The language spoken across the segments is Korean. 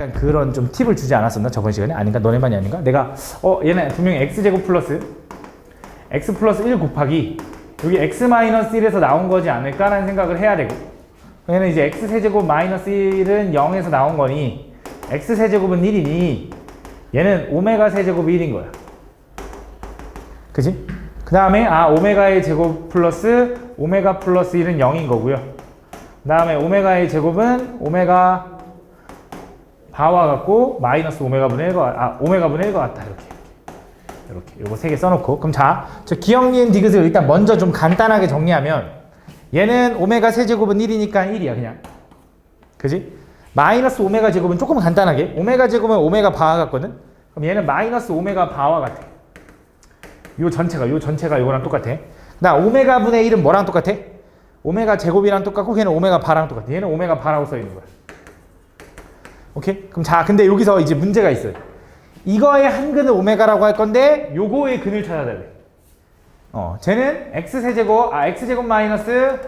약간 그런 좀 팁을 주지 않았었나 저번 시간에? 아닌가? 너네만이 아닌가? 내가 얘는 분명히 x제곱 플러스 x 플러스 1 곱하기 여기 x 마이너스 1에서 나온 거지 않을까라는 생각을 해야 되고, 얘는 이제 x 세제곱 마이너스 1은 0에서 나온 거니 x 세제곱은 1이니 얘는 오메가 세제곱이 1인 거야. 그치? 그 다음에 오메가의 제곱 플러스 오메가 플러스 1은 0인 거고요. 그 다음에 오메가의 제곱은 오메가 바와 같고 마이너스 오메가 분의 1과 오메가 분의 1과 같다. 이렇게 요거 3개 써놓고, 그럼 자, 저 기억니은 디귿을 일단 먼저 좀 간단하게 정리하면 얘는 오메가 세제곱은 1이니까 1이야 그냥. 그지? 마이너스 오메가 제곱은 조금 간단하게 오메가 제곱은 오메가 바와 같거든? 그럼 얘는 마이너스 오메가 바와 같아. 요 전체가 요거랑 똑같아. 나 오메가 분의 1은 뭐랑 똑같아? 오메가 제곱이랑 똑같고 걔는 오메가 바랑 똑같아. 얘는 오메가 바라고 써 있는 거야. 오케이? 그럼 자, 근데 여기서 이제 문제가 있어요. 이거의 한 근을 오메가라고 할 건데 요거의 근을 찾아야 돼. 쟤는 x제곱 마이너스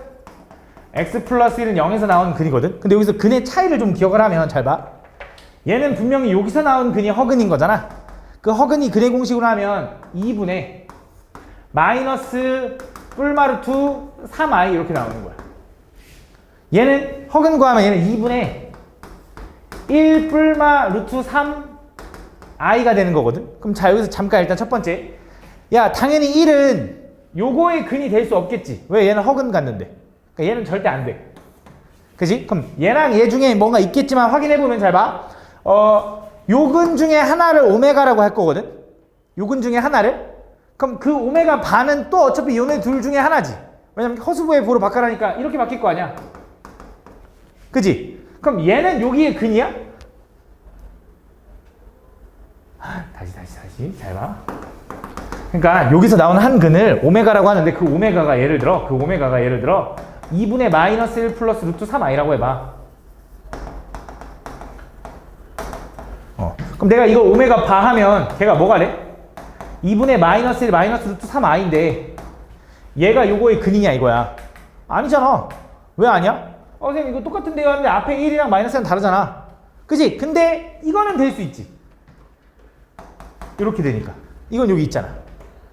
x 플러스 1은 0에서 나온 근이거든. 근데 여기서 근의 차이를 좀 기억을 하면 잘 봐. 얘는 분명히 여기서 나온 근이 허근인 거잖아. 그 허근이 근의 공식으로 하면 2분의 마이너스 뿔마루트 3i 이렇게 나오는 거야. 얘는 허근 구하면 얘는 2분의 1 뿔마루트 3i가 되는 거거든. 그럼 자, 여기서 잠깐 일단 첫 번째, 야 당연히 1은 요거의 근이 될 수 없겠지. 왜? 얘는 허근 같는데. 그러니까 얘는 절대 안 돼. 그지? 그럼 얘랑 얘 중에 뭔가 있겠지만 확인해보면 잘 봐. 요 근 중에 하나를 오메가라고 할 거거든. 요 근 중에 하나를. 그럼 그 오메가 반은 또 어차피 요네 둘 중에 하나지. 왜냐면 허수부의 보로 바꿔라니까 이렇게 바뀔 거 아니야. 그지? 그럼 얘는 여기의 근이야? 다시 잘 봐. 그러니까 여기서 나오는 한 근을 오메가라고 하는데 그 오메가가 예를 들어 2분의 마이너스 1 플러스 루트 3i라고 해봐. 그럼 내가 이거 오메가 바 하면 걔가 뭐가 돼? 2분의 마이너스 1 마이너스 루트 3i인데 얘가 요거의 근이냐 이거야. 아니잖아. 왜 아니야? 선생님 이거 똑같은데요 하는데 앞에 1이랑 마이너스랑 다르잖아. 그지? 근데 이거는 될 수 있지. 이렇게 되니까. 이건 여기 있잖아.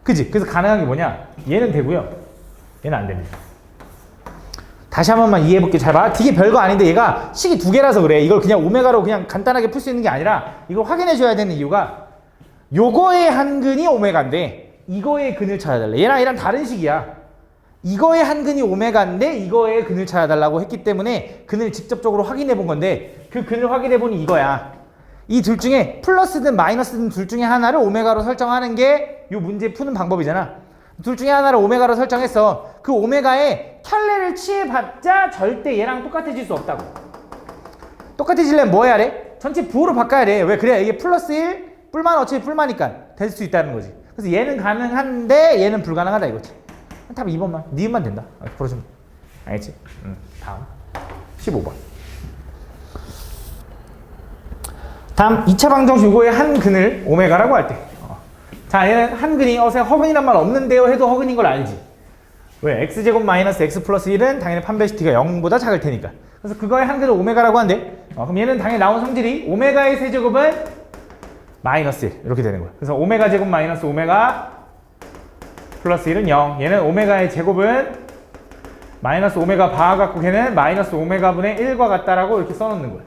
그지? 그래서 가능한 게 뭐냐? 얘는 되고요. 얘는 안 됩니다. 다시 한 번만 이해해볼게. 잘 봐. 되게 별거 아닌데 얘가 식이 두 개라서 그래. 이걸 그냥 오메가로 그냥 간단하게 풀 수 있는 게 아니라 이걸 확인해줘야 되는 이유가 요거의 한 근이 오메가인데 이거의 근을 찾아달래. 얘랑 다른 식이야. 이거의 한 근이 오메가인데 이거의 근을 찾아달라고 했기 때문에 근을 직접적으로 확인해 본 건데 그 근을 확인해 보니 이거야. 이 둘 중에 플러스든 마이너스든 둘 중에 하나를 오메가로 설정하는 게 이 문제 푸는 방법이잖아. 둘 중에 하나를 오메가로 설정했어. 그 오메가에 켤레를 취해봤자 절대 얘랑 똑같아질 수 없다고. 똑같아지려면 뭐 해야 돼? 전체 부호로 바꿔야 돼. 왜? 그래야 이게 플러스 1 뿔만 어차피 뿔마니까 될 수 있다는 거지. 그래서 얘는 가능한데 얘는 불가능하다 이거지. 답 2번만. 니은만 된다. 풀어주면. 알겠지? 다음 15번. 다음 2차 방정식 요거의 한 근을 오메가라고 할 때. 자, 얘는 한 근이 허근이란 말 없는데요 해도 허근인 걸 알지. 왜? x제곱 마이너스 x 플러스 1은 당연히 판별시티가 0보다 작을 테니까. 그래서 그거의 한 근을 오메가라고 한대. 그럼 얘는 당연히 나온 성질이 오메가의 세제곱은 마이너스 1 이렇게 되는 거야. 그래서 오메가 제곱 마이너스 오메가 플러스 1은 0. 얘는 오메가의 제곱은 마이너스 오메가 바와 같고 걔는 마이너스 오메가 분의 1과 같다라고 이렇게 써놓는 거야.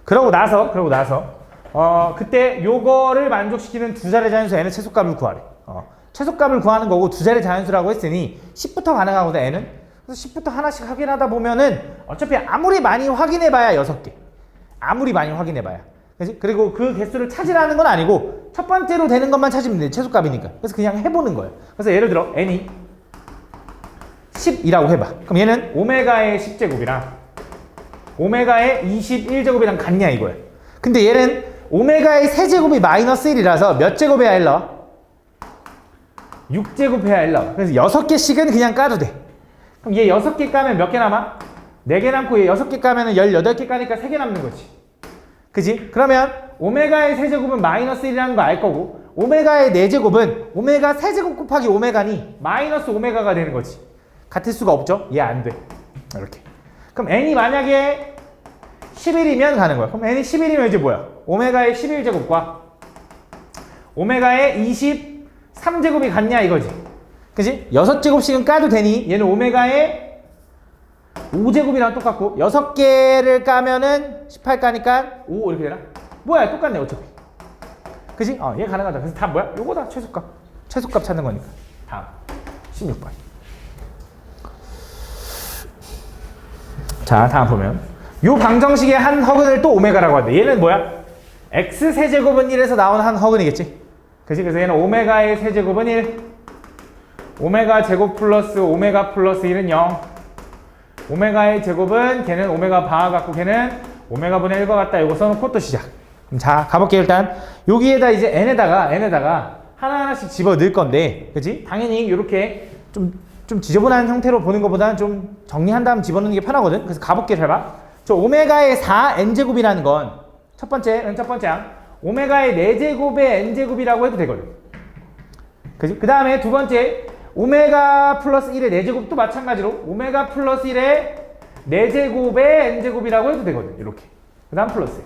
그러고 나서 그때 요거를 만족시키는 두 자리 자연수 n의 최소값을 구하래. 최소값을 구하는 거고 두 자리 자연수라고 했으니 10부터 가능하거든 n은. 그래서 10부터 하나씩 확인하다 보면은 어차피 아무리 많이 확인해봐야 6개. 아무리 많이 확인해봐야. 그치? 그리고 그 개수를 찾으라는 건 아니고 첫 번째로 되는 것만 찾으면 돼. 최소값이니까. 그래서 그냥 해보는 거예요. 그래서 예를 들어 n이 10이라고 해봐. 그럼 얘는 오메가의 10제곱이랑 오메가의 21제곱이랑 같냐 이거야. 근데 얘는 오메가의 세제곱이 마이너스 1이라서 몇 제곱해야 1 나와? 6제곱해야 1 나와. 그래서 6개씩은 그냥 까도 돼. 그럼 얘 6개 까면 몇 개 남아? 4개 남고 얘 6개 까면 18개 까니까 3개 남는 거지. 그지? 그러면 오메가의 세제곱은 마이너스 1이라는 거 알 거고 오메가의 4제곱은 오메가 세제곱 곱하기 오메가니 마이너스 오메가가 되는 거지. 같을 수가 없죠? 얘 안 돼. 이렇게. 그럼 n이 만약에 11이면 가는 거야. 그럼 n이 11이면 이제 뭐야? 오메가의 11제곱과 오메가의 23제곱이 같냐 이거지. 그치? 6제곱씩은 까도 되니 얘는 오메가의 5제곱이랑 똑같고 6개를 까면은 18 까니까 5 이렇게 되나? 뭐야 똑같네 어차피. 그치? 얘 가능하다. 그래서 답 뭐야? 요거다 최소값. 최소값 찾는 거니까. 다음 16번. 자 다음 보면 요 방정식의 한 허근을 또 오메가라고 한대. 얘는 뭐야? x 세제곱은 1에서 나온 한 허근이겠지? 그치? 그래서 얘는 오메가의 세제곱은 1 오메가 제곱 플러스 오메가 플러스 1은 0 오메가의 제곱은 걔는 오메가 바 같고 걔는 오메가 분의 1과 같다. 요거 써놓고 또 시작. 그럼 자 가볼게요. 일단 여기에다 이제 n에다가 하나하나씩 집어 넣을 건데 그치? 당연히 이렇게 좀 지저분한 형태로 보는 것보다는 좀 정리한 다음 집어넣는 게 편하거든. 그래서 가볼게. 잘 봐. 저 오메가의 4n제곱이라는 건 첫 번째 항 오메가의 4제곱의 n제곱이라고 해도 되거든. 그치? 그 다음에 두 번째 오메가 플러스 1의 4제곱도 마찬가지로 오메가 플러스 1의 4제곱의 n제곱이라고 해도 되거든. 이렇게. 그 다음 플러스.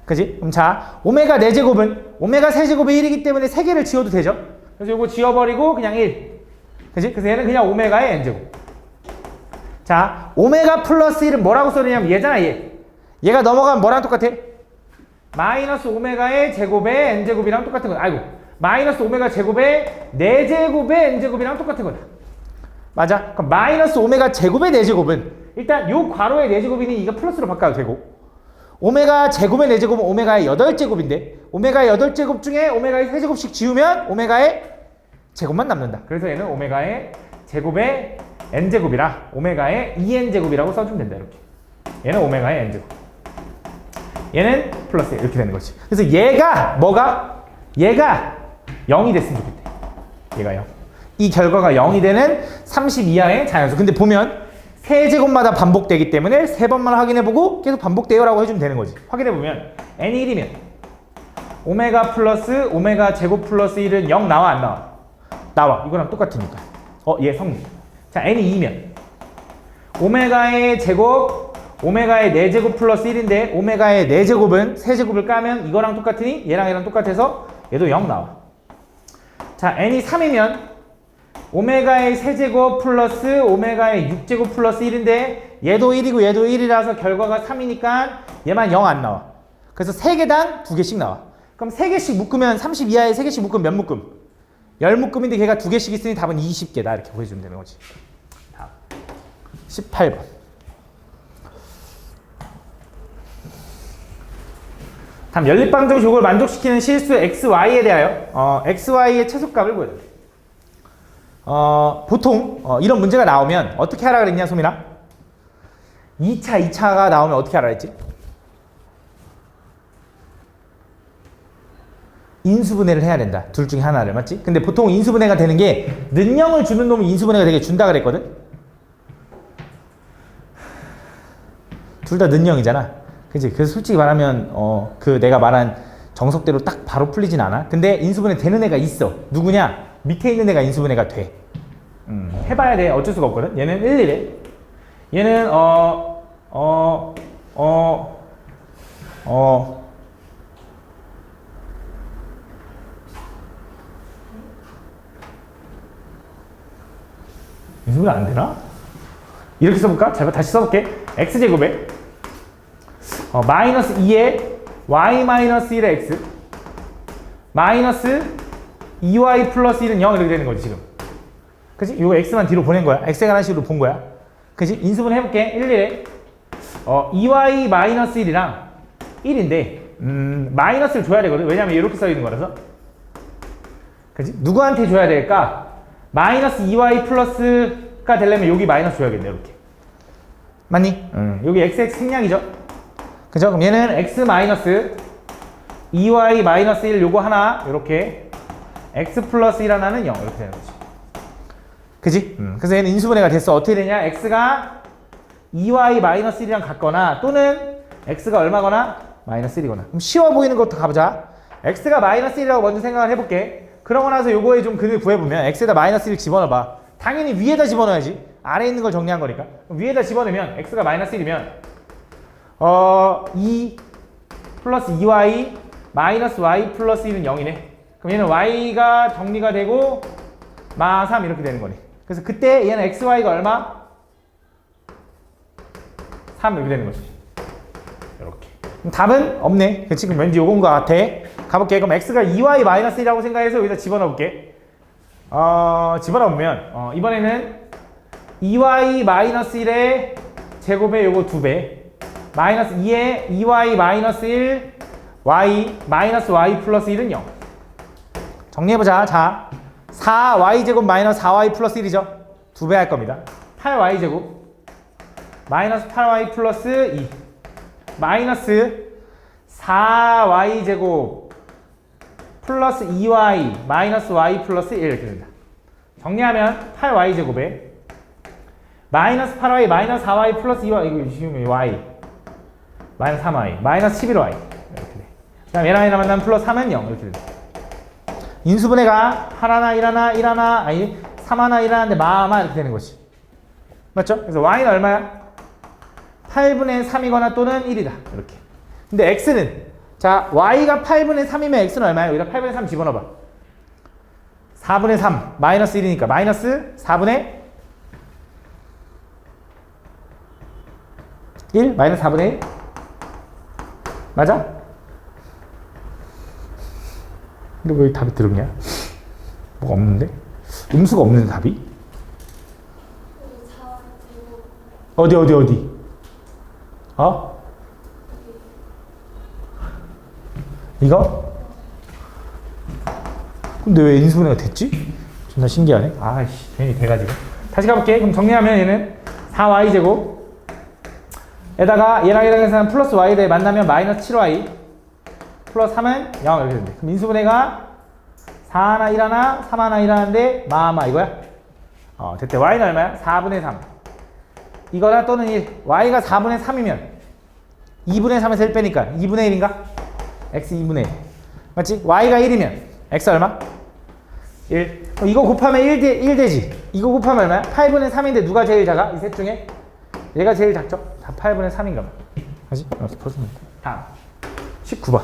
그치? 그럼 자 오메가 4제곱은 오메가 세제곱의 1이기 때문에 3개를 지워도 되죠. 그래서 이거 지워버리고 그냥 1. 그치? 그래서 얘는 그냥 오메가의 n제곱. 자, 오메가 플러스 1은 뭐라고 써느냐면 얘잖아, 얘. 얘가 넘어가면 뭐랑 똑같아? 마이너스 오메가의 제곱의 n제곱이랑 똑같은 거다. 아이고. 마이너스 오메가 제곱의 4제곱의 n제곱이랑 똑같은 거다. 맞아? 그럼 마이너스 오메가 제곱의 4제곱은 일단 요 괄호의 4제곱이니 이거 플러스로 바꿔도 되고 오메가 제곱의 4제곱은 오메가의 8제곱인데 오메가의 8제곱 중에 오메가의 3제곱씩 지우면 오메가의 제곱만 남는다. 그래서 얘는 오메가의 제곱의 n제곱이라 오메가의 2n제곱이라고 써주면 된다. 이렇게. 얘는 오메가의 n제곱. 얘는 플러스 이렇게 되는 거지. 그래서 얘가 뭐가? 얘가 0이 됐으면 좋겠대. 얘가 0. 이 결과가 0이 되는 30 이하의 자연수. 근데 보면 세제곱마다 반복되기 때문에 3번만 확인해보고 계속 반복돼요 라고 해주면 되는 거지. 확인해보면 n이 1이면 오메가 플러스 오메가 제곱 플러스 1은 0 나와 안 나와? 나와. 이거랑 똑같으니까. 얘 성립. 자, n이 2면 오메가의 제곱 오메가의 4제곱 플러스 1인데 오메가의 4제곱은 세제곱을 까면 이거랑 똑같으니 얘랑 똑같아서 얘도 0 나와. 자, n이 3이면 오메가의 세제곱 플러스 오메가의 6제곱 플러스 1인데 얘도 1이고 얘도 1이라서 결과가 3이니까 얘만 0 안 나와. 그래서 3개당 2개씩 나와. 그럼 3개씩 묶으면 30 이하에 3개씩 묶으면 몇 묶음? 10묶음인데 걔가 2개씩 있으니 답은 20개다. 이렇게 보여주면 되는 거지. 다음 18번. 다음 연립방정식을 만족시키는 실수 xy에 대하여 xy의 최소값을 구해야 돼. 보통 이런 문제가 나오면 어떻게 하라 그랬냐 소민아? 2차가 나오면 어떻게 하라 했지? 인수분해를 해야 된다. 둘 중에 하나를. 맞지? 근데 보통 인수분해가 되는 게 는영을 주는 놈이 인수분해가 되게 준다 그랬거든? 둘 다 는영이잖아. 그치? 그래서 솔직히 말하면 그 내가 말한 정석대로 딱 바로 풀리진 않아. 근데 인수분해 되는 애가 있어. 누구냐? 밑에 있는 애가 인수분해가 돼. 해봐야 돼. 어쩔 수가 없거든. 얘는 1, 1에 얘는 인수분해 안 되나? 이렇게 써볼까? 자, 다시 써볼게. x제곱에 마이너스 2에 y 마이너스 1의 x 마이너스 2y 플러스 1은 0 이렇게 되는 거지 지금. 그치? 이거 x만 뒤로 보낸 거야. x가 하나씩으로 본 거야. 그치? 인수분 해볼게. 1, 1에 2y 마이너스 1이랑 1인데 마이너스를 줘야 되거든. 왜냐면 이렇게 써있는 거라서. 그치? 누구한테 줘야 될까? 마이너스 2y 플러스가 되려면 여기 마이너스 줘야겠네. 이렇게. 맞니? 여기 xx 생략이죠? 그죠? 그럼 얘는 x 마이너스 2y 마이너스 1 요거 하나 요렇게 x 플러스 1 하나는 0 이렇게 되는 거지. 그지? 그래서 얘는 인수분해가 됐어. 어떻게 되냐? x가 2y 마이너스 1이랑 같거나 또는 x가 얼마거나 마이너스 1이거나. 그럼 쉬워 보이는 것부터 가보자. x가 마이너스 1이라고 먼저 생각을 해볼게. 그러고 나서 요거에 좀 근을 구해보면 x에다 마이너스 1 집어넣어봐. 당연히 위에다 집어넣어야지. 아래에 있는 걸 정리한 거니까. 그럼 위에다 집어넣으면 x가 마이너스 1이면 2 플러스 2y 마이너스 y 플러스 1은 0이네. 그럼 얘는 y가 정리가 되고 마 3 이렇게 되는 거네. 그래서 그때 얘는 xy가 얼마? 3 이렇게 되는 거지. 이렇게. 그럼 답은 없네. 그치? 그럼 왠지 요건 것 같아. 가볼게. 그럼 x가 2y 마이너스 1이라고 생각해서 여기다 집어넣어볼게. 집어넣으면 이번에는 2y 마이너스 1의 제곱에 요거 2배 마이너스 2에 2y 마이너스 1 y 마이너스 y 플러스 1은 0. 정리해보자. 자, 4y 제곱 마이너스 4y 플러스 1이죠. 2배 할 겁니다. 8y 제곱 마이너스 8y 플러스 2 마이너스 4y 제곱 플러스 2y 마이너스 y 플러스 1 이렇게 된다. 정리하면 8y 제곱에 마이너스 8y 마이너스 4y 플러스 2y 이거 지금 y 마이너스 3y 마이너스 11y 이렇게 돼. 그 다음 얘랑 얘랑 만나면 플러스 3은 0 이렇게 돼. 인수분해가 1하나 1하나 아니 3하나 1하나인데 마마 이렇게 되는 거지. 맞죠? 그래서 y는 얼마야? 8분의 3이거나 또는 1이다. 이렇게. 근데 x는 자 y가 8분의 3이면 x는 얼마야? 여기다 8분의 3 집어넣어봐. 4분의 3 마이너스 1이니까 마이너스 4분의 1 마이너스 4분의 1 맞아? 근데 왜 답이 들었냐? 뭐가 없는데? 음수가 없는데 답이? 어디? 이거? 근데 왜 인수분해가 됐지? 존나 신기하네. 아이씨, 괜히 돼가지고. 다시 가볼게. 그럼 정리하면 얘는 4y제곱 에다가 얘랑 해서 플러스 y 대 만나면 마이너스 7y 플러스 3은 0 이렇게 된대. 그럼 인수분해가 4하나 1하나 3하나 1하나인데 마마 이거야? 됐대. y는 얼마야? 4분의 3 이거나 또는 1 y가 4분의 3이면 2분의 3에서 1 빼니까 2분의 1인가? x 2분의 1 맞지? y가 1이면 x 얼마? 1 이거 곱하면 1 되지. 이거 곱하면 얼마야? 8분의 3인데 누가 제일 작아? 이 셋 중에? 얘가 제일 작죠? 다 8분의 3인가 봐. 하지? 다음 19번.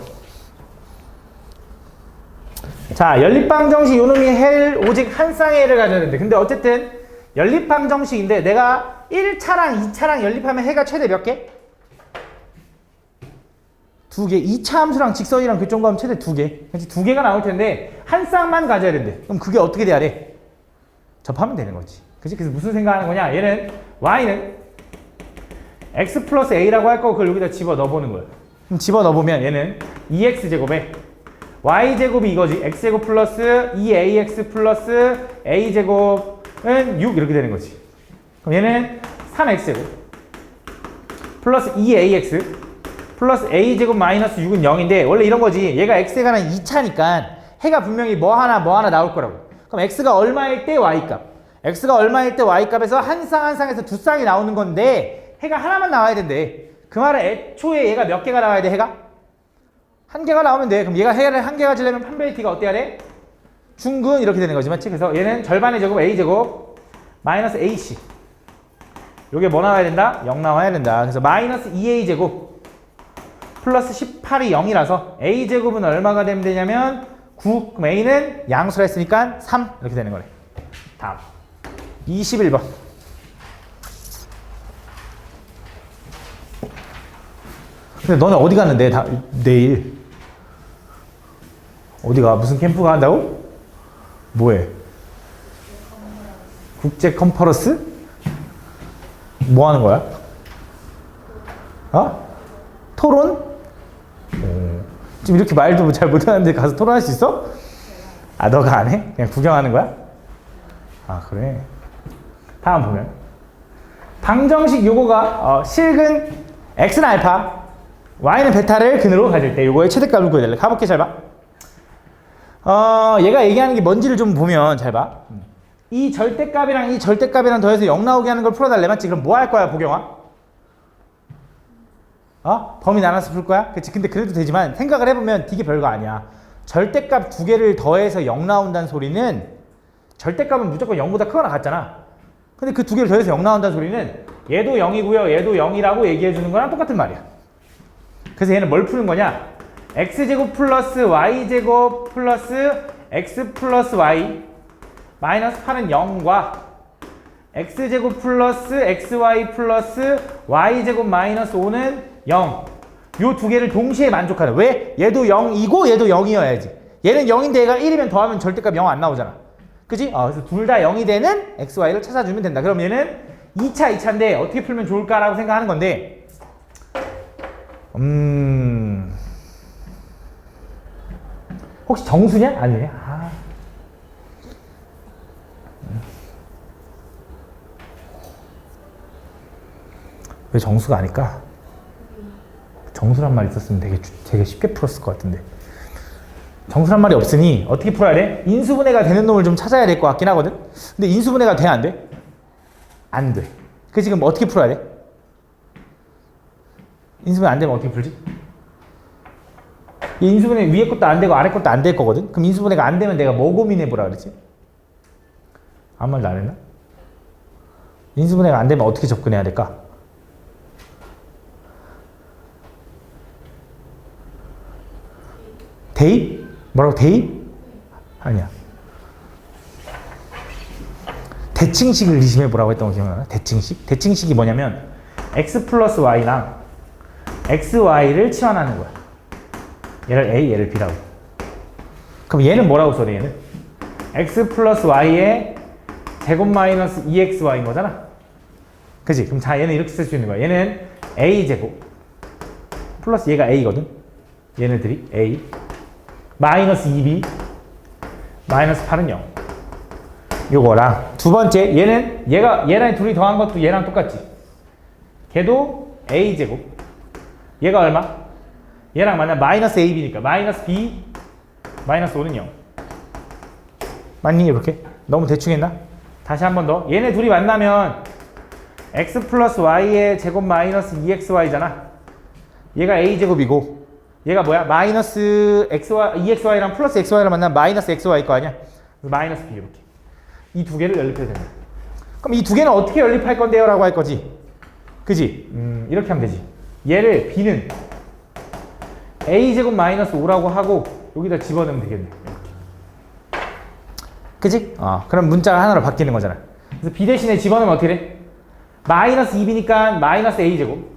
자, 연립방정식 요놈이 헬 오직 한 쌍의 해를 가져야 되는데 근데 어쨌든 연립방정식인데 내가 1차랑 2차랑 연립하면 해가 최대 몇 개? 2개. 2차 함수랑 직선이랑 교점과하면 최대 2개. 그렇지? 2개가 나올 텐데 한 쌍만 가져야 된대. 그럼 그게 어떻게 돼야 돼? 접하면 되는 거지. 그치? 그래서 무슨 생각하는 거냐? 얘는 y는 x 플러스 a라고 할 거고 그걸 여기다 집어 넣어보는 거예요. 그럼 집어 넣어보면 얘는 2x제곱에 y제곱이 이거지. x제곱 플러스 2ax 플러스 a제곱은 6 이렇게 되는 거지. 그럼 얘는 3x제곱 플러스 2ax 플러스 a제곱 마이너스 6은 0인데 원래 이런 거지. 얘가 x에 관한 2차니까 해가 분명히 뭐 하나 나올 거라고. 그럼 x가 얼마일 때 y값 x가 얼마일 때 y값에서 한 쌍에서 두 쌍이 나오는 건데 해가 하나만 나와야 된대. 그 말은 애초에 얘가 몇 개가 나와야 돼? 해가? 한 개가 나오면 돼. 그럼 얘가 해를 한 개 가지려면 판별티가 어때야 돼? 중근 이렇게 되는 거지. 맞지? 그래서 얘는 절반의 제곱 a제곱 마이너스 ac 요게 뭐 나와야 된다? 0 나와야 된다. 그래서 마이너스 2a제곱 플러스 18이 0이라서 a제곱은 얼마가 되면 되냐면 9. 그럼 a는 양수라 했으니까 3 이렇게 되는 거네. 다음 21번. 근데 너네 어디 갔는데? 내일 어디가? 무슨 캠프 간다고? 뭐해? 국제 컨퍼런스? 뭐 하는 거야? 토론? 지금 이렇게 말도 잘 못하는데 가서 토론할 수 있어? 너가 안 해? 그냥 구경하는 거야? 그래. 다음 보면 방정식 요거가 실근 x는 알파 y는 베타를 근으로 가질 때 요거의 최대값을 구해야 될래. 가볼게. 잘 봐. 얘가 얘기하는 게 뭔지를 좀 보면 잘 봐. 이 절대값이랑 이 절대값이랑 더해서 0 나오게 하는 걸 풀어달래. 맞지? 그럼 뭐 할 거야, 보경아? 범위 나눠서 풀 거야? 그치? 근데 그래도 되지만 생각을 해보면 되게 별거 아니야. 절대값 두 개를 더해서 0 나온다는 소리는 절대값은 무조건 0보다 크거나 같잖아. 근데 그 두 개를 더해서 0 나온다는 소리는 얘도 0이고요. 얘도 0이라고 얘기해 주는 거랑 똑같은 말이야. 그래서 얘는 뭘 푸는 거냐? x제곱 플러스 y제곱 플러스 x 플러스 y 마이너스 8은 0과 x제곱 플러스 xy 플러스 y제곱 마이너스 5는 0. 요 두 개를 동시에 만족하는. 왜? 얘도 0이고 얘도 0이어야지. 얘는 0인데 얘가 1이면 더하면 절대값 0 안 나오잖아. 그치? 그래서 둘 다 0이 되는 xy를 찾아주면 된다. 그럼 얘는 2차인데 어떻게 풀면 좋을까라고 생각하는 건데 혹시 정수냐? 아니냐? 왜 정수가 아닐까? 정수란 말이 있었으면 되게 쉽게 풀었을 것 같은데. 정수란 말이 없으니 어떻게 풀어야 돼? 인수분해가 되는 놈을 좀 찾아야 될 것 같긴 하거든? 근데 인수분해가 돼? 안 돼? 안 돼. 그 지금 어떻게 풀어야 돼? 인수분해 안 되면 어떻게 풀지? 이 인수분해 위에 것도 안 되고 아래 것도 안 될 거거든? 그럼 인수분해가 안 되면 내가 뭐 고민해보라 그랬지? 아무 말도 안 했나? 인수분해가 안 되면 어떻게 접근해야 될까? 대입? 뭐라고 대입? 아니야. 대칭식을 리심해보라고 했던 거 기억나나? 대칭식? 대칭식이 뭐냐면 x 플러스 y랑 xy를 치환하는 거야. 얘를 a, 얘를 b라고. 그럼 얘는 뭐라고 써? 얘는 x 플러스 y의 제곱 마이너스 2xy인 거잖아. 그치? 그럼 자, 얘는 이렇게 쓸 수 있는 거야. 얘는 a제곱 플러스 얘가 a거든. 얘네들이 a 마이너스 2b 마이너스 8은 0. 요거랑 두 번째 얘는 얘랑 둘이 더한 것도 얘랑 똑같지. 걔도 a제곱. 얘가 얼마? 얘랑 만약 마이너스 ab니까 마이너스 b 마이너스 5는 0. 맞니? 이렇게? 너무 대충 했나? 다시 한 번 더. 얘네 둘이 만나면 x 플러스 y의 제곱 마이너스 2xy잖아. 얘가 a제곱이고 얘가 뭐야? 마이너스 xy, 2xy랑 플러스 xy랑 만나면 마이너스 xy 거 아니야? 마이너스 b 이렇게. 이 두 개를 연립해야 된다. 그럼 이 두 개는 어떻게 연립할 건데요? 라고 할 거지. 그지? 이렇게 하면 되지. 얘를 b는 a제곱 마이너스 5라고 하고 여기다 집어넣으면 되겠네. 이렇게. 그지? 그럼 문자가 하나로 바뀌는 거잖아. 그래서 b 대신에 집어넣으면 어떻게 돼? 마이너스 2b니까 마이너스 a제곱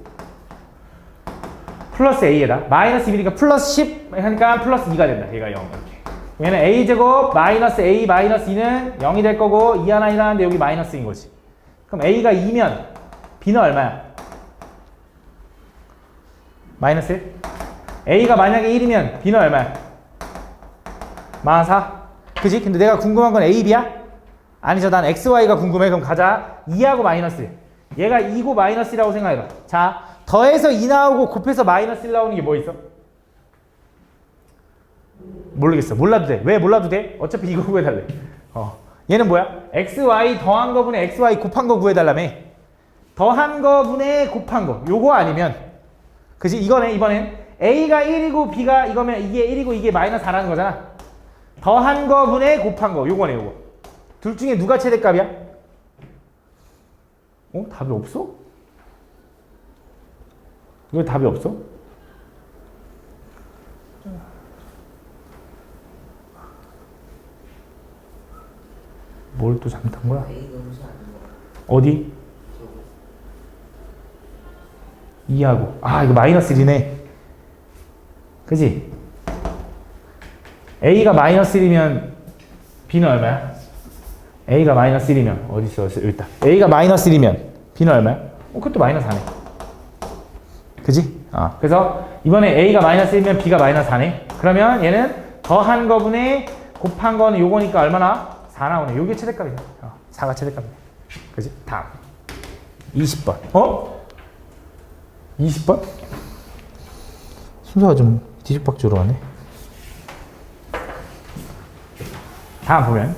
플러스 a에다 마이너스 2니까 플러스 10 하니까 플러스 2가 된다. 얘가 0 이렇게. 얘는 a제곱 마이너스 a 마이너스 2는 0이 될 거고 2 하나 일어나는데 여기 마이너스인 거지. 그럼 a가 2면 b는 얼마야? 마이너스 1? a가 만약에 1이면 b는 얼마야? 마이너스 4? 그지? 근데 내가 궁금한 건 a, b야? 아니죠. 난 xy가 궁금해. 그럼 가자. 2하고 마이너스 1. 얘가 2고 마이너스 1이라고 생각해봐. 자, 더해서 2 나오고 곱해서 마이너스 1 나오는 게 뭐 있어? 모르겠어. 몰라도 돼. 왜 몰라도 돼? 어차피 이거 구해달래. 얘는 뭐야? xy 더한 거분의 xy 곱한 거 구해달라며. 더한 거분의 곱한 거. 요거 아니면 그지? 이번엔 a가 1이고 b가 이거면 이게 1이고 이게 마이너스 4라는 거잖아. 더한 거분의 곱한 거. 요거네 요거. 둘 중에 누가 최대값이야? 답이 없어? 왜 답이 없어? 뭘 또 잘못한 거야? 어디? 2하고 이거 마이너스 1이네. 그지? a가 마이너스 1이면 b는 얼마야? a가 마이너스 1이면 어디 있어? 여기 있다. a가 마이너스 1이면 b는 얼마야? 그것도 마이너스 4네. 그지? 그래서 이번에 a가 마이너스 1이면 b가 마이너스 4네. 그러면 얘는 더한 거분의 곱한 거는 요거니까 얼마나? 4 나오네. 요게 최대값이네. 4가 최대값이네. 그지? 다음 20번. 20번? 순서가 좀 뒤죽박죽으로 가네. 다음 보면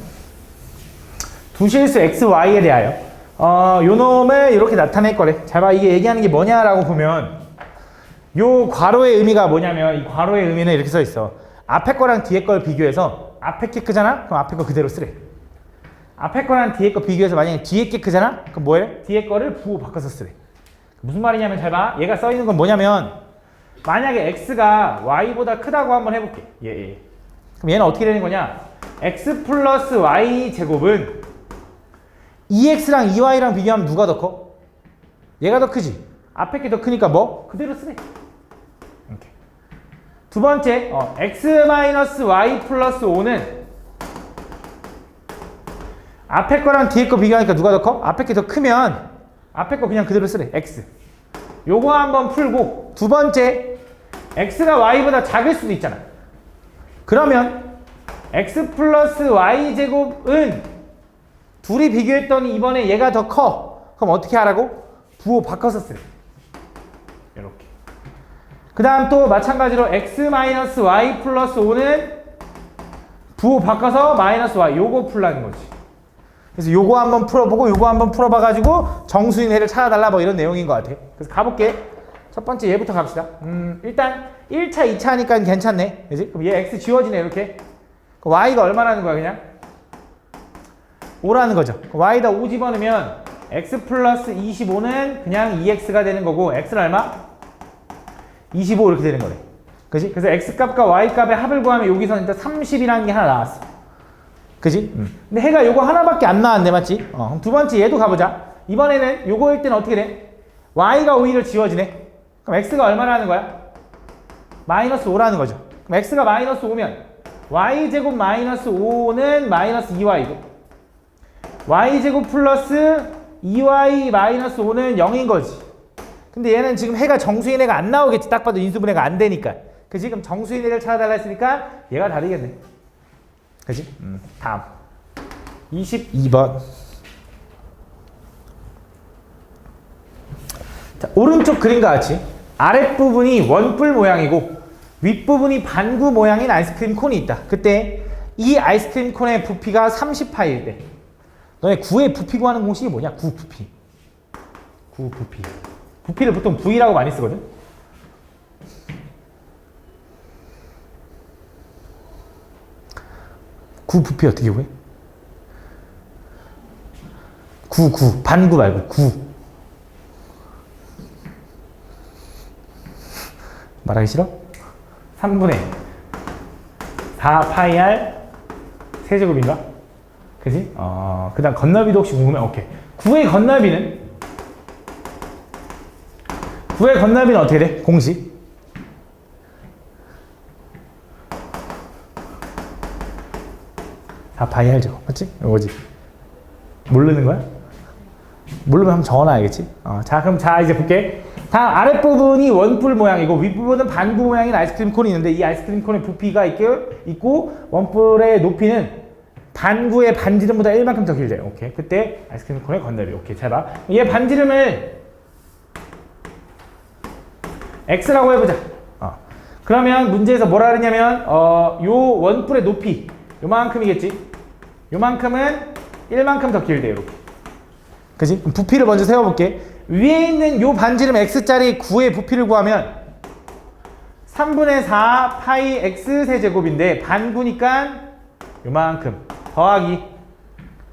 두 실수 x, y에 대하여 요 놈을 이렇게 나타낼 거래. 잘 봐. 이게 얘기하는 게 뭐냐라고 보면 요 괄호의 의미가 뭐냐면 이 괄호의 의미는 이렇게 써 있어. 앞에 거랑 뒤에 걸 비교해서 앞에 게 크잖아? 그럼 앞에 거 그대로 쓰래. 앞에 거랑 뒤에 거 비교해서 만약에 뒤에 게 크잖아? 그럼 뭐해? 뒤에 거를 부호 바꿔서 쓰래. 무슨 말이냐면 잘 봐. 얘가 써 있는 건 뭐냐면 만약에 x가 y보다 크다고 한번 해볼게. 예. 그럼 얘는 어떻게 되는 거냐? x 플러스 y 제곱은 2x랑 2y랑 비교하면 누가 더 커? 얘가 더 크지. 앞에 게 더 크니까 뭐? 그대로 쓰래. 이렇게. 두 번째, x 마이너스 y 플러스 5는 앞에 거랑 뒤에 거 비교하니까 누가 더 커? 앞에 게 더 크면 앞에 거 그냥 그대로 쓰래. x. 요거 한번 풀고, 두 번째, x가 y보다 작을 수도 있잖아. 그러면 x 플러스 y 제곱은 둘이 비교했더니 이번에 얘가 더 커. 그럼 어떻게 하라고? 부호 바꿔서 쓰래. 이렇게. 그 다음 또 마찬가지로 x 마이너스 y 플러스 5는 부호 바꿔서 마이너스 y. 요거 풀라는 거지. 그래서 요거 한번 풀어보고 요거 한번 풀어봐가지고 정수인 해를 찾아달라 뭐 이런 내용인 것 같아. 그래서 가볼게. 첫 번째 얘부터 갑시다. 일단 1차, 2차 하니까 괜찮네. 그지? 그럼 얘 x 지워지네 이렇게. y가 얼마라는 거야 그냥? 5라는 거죠. y에다 5 집어넣으면 x 플러스 25는 그냥 2x가 되는 거고 x는 얼마? 25 이렇게 되는 거래. 그지? 그래서 x 값과 y 값의 합을 구하면 여기서 일단 30이라는 게 하나 나왔어. 그지? 근데 해가 요거 하나밖에 안 나왔네, 맞지? 그럼 두 번째 얘도 가보자. 이번에는 요거일 때는 어떻게 돼? y가 오히려 지워지네. 그럼 x가 얼마라는 거야? 마이너스 5라는 거죠. 그럼 x가 마이너스 5면 y제곱 마이너스 5는 마이너스 2y고 y제곱 플러스 2y 마이너스 5는 0인 거지. 근데 얘는 지금 해가 정수인 해가 안 나오겠지. 딱 봐도 인수분해가 안 되니까. 그치? 그럼 정수인 해를 찾아달라 했으니까 얘가 다르겠네. 그치? 다음 22번. 자, 오른쪽 그림과 같이 아랫부분이 원뿔 모양이고 윗부분이 반구 모양인 아이스크림 콘이 있다. 그때 이 아이스크림 콘의 부피가 30파일 때 너네 구의 부피 구하는 공식이 뭐냐? 구 부피. 구 부피. 부피를 보통 V라고 많이 쓰거든. 구 부피 어떻게 구해? 구 반구 말고 구. 말하기 싫어? 3분의 4파이 R 세제곱인가? 그지? 그 다음 건너비도 혹시 궁금해? 오케이. 구의 건너비는 어떻게 돼? 공식. 파이 R죠. 맞지? 이거지. 모르는 거야? 모르면 한번 적어놔야겠지? 자, 그럼 이제 볼게. 다음 아랫부분이 원뿔 모양이고 윗부분은 반구 모양인 아이스크림 콘이 있는데 이 아이스크림 콘의 부피가 있고 원뿔의 높이는 반구의 반지름보다 1만큼 더 길대. 오케이. 그때 아이스크림 콘의 건너비. 오케이. 잘 봐. 얘 반지름을 x라고 해보자. 그러면 문제에서 뭐라 그러냐면 요 원뿔의 높이 요만큼이겠지. 요만큼은 1만큼 더 길대. 이렇게. 그치? 그럼 부피를 먼저 세워볼게. 위에 있는 요 반지름 x짜리 9의 부피를 구하면 3분의 4 파이 x 세제곱인데 반구니까 요만큼 더하기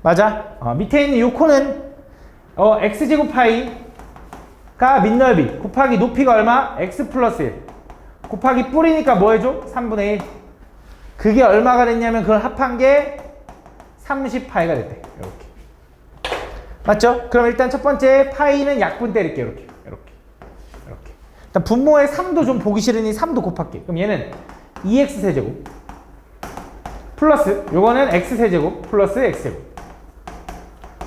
맞아? 밑에 있는 요 코는 x제곱 파이가 밑넓이 곱하기 높이가 얼마? x 플러스 1 곱하기 뿔이니까 뭐 해줘? 3분의 1 그게 얼마가 됐냐면 그걸 합한 게 30파이가 됐대. 이렇게 맞죠? 그럼 일단 첫 번째 파이는 약분 때릴게. 이렇게. 일단 분모의 3도 좀 보기 싫으니 3도 곱할게. 그럼 얘는 2x 세제곱 플러스 요거는 x 세제곱 플러스 x 제곱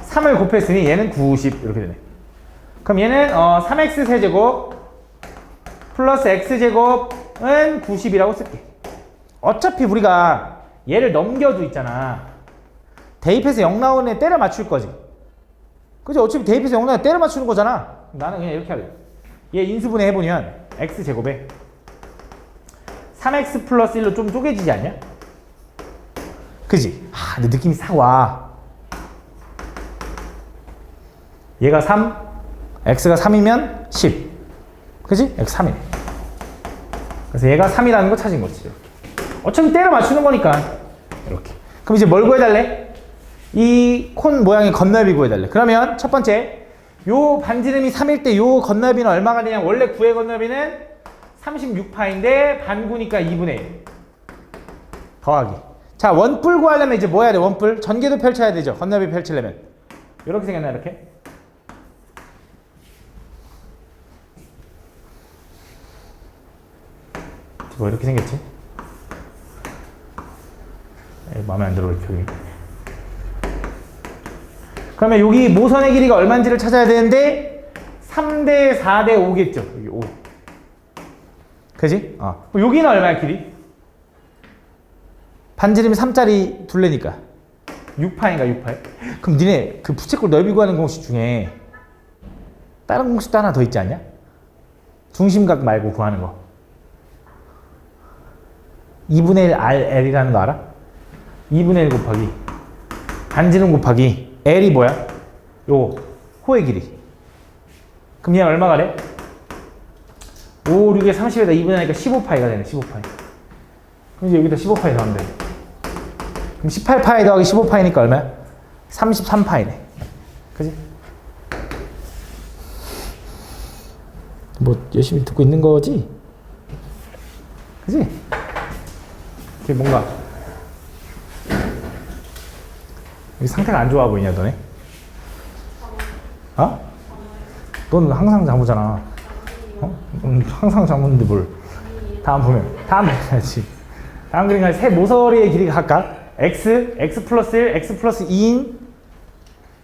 3을 곱했으니 얘는 90 이렇게 되네. 그럼 얘는 3x 세제곱 플러스 x 제곱은 90이라고 쓸게. 어차피 우리가 얘를 넘겨도 있잖아. 대입해서 0 나오는 애 때려 맞출 거지. 그치? 어차피 대입해서 0 나오는 애 때려 맞추는 거잖아. 나는 그냥 이렇게 할래. 얘 인수분해 해보면 x제곱에 3x 플러스 1로 좀 쪼개지지 않냐? 그지? 근데 느낌이 싹 와. 얘가 3, x가 3이면 10. 그지? x 3이네. 그래서 얘가 3이라는 거 찾은 거지. 이렇게. 어차피 때려 맞추는 거니까. 이렇게. 그럼 이제 뭘 구해달래? 이 콘 모양의 건너비 구해달래. 그러면 첫 번째, 요 반지름이 3일 때 요 건너비는 얼마가 되냐? 원래 9의 건너비는 36파인데 반구니까 2분의 1 더하기. 자, 원뿔 구하려면 이제 뭐 해야 돼? 원뿔 전개도 펼쳐야 되죠. 건너비 펼치려면 이렇게 생겼나 이렇게? 뭐 이렇게 생겼지? 에이, 마음에 안 들어 이렇게. 그러면 여기 모선의 길이가 얼마인지를 찾아야 되는데 3대 4대 5겠죠. 여기 5. 그지? 여기는 얼마야 길이? 반지름이 3짜리 둘레니까 6파인가 6파? 그럼 니네 그 부채꼴 넓이 구하는 공식 중에 다른 공식도 하나 더 있지 않냐? 중심각 말고 구하는 거 2분의 1 RL이라는 거 알아? 2분의 1 곱하기 반지름 곱하기 L이 뭐야? 요 호의 길이. 그럼 얘는 얼마가 돼? 5, 6에 30에다 2분의 하니까 15파이가 되네. 15파이. 그럼 이제 여기다 15파이 더하면 돼. 그럼 18파이 더하기 15파이니까 얼마야? 33파이네. 그지? 뭐 열심히 듣고 있는 거지? 그지? 이게 뭔가 상태가 안 좋아 보이냐 너네? 어? 넌 항상 장부잖아. 어? 항상 장부인데 뭘? 다음 해야지. 다음 그림 세 모서리의 길이가 각각 x 플러스 1, x 플러스 2인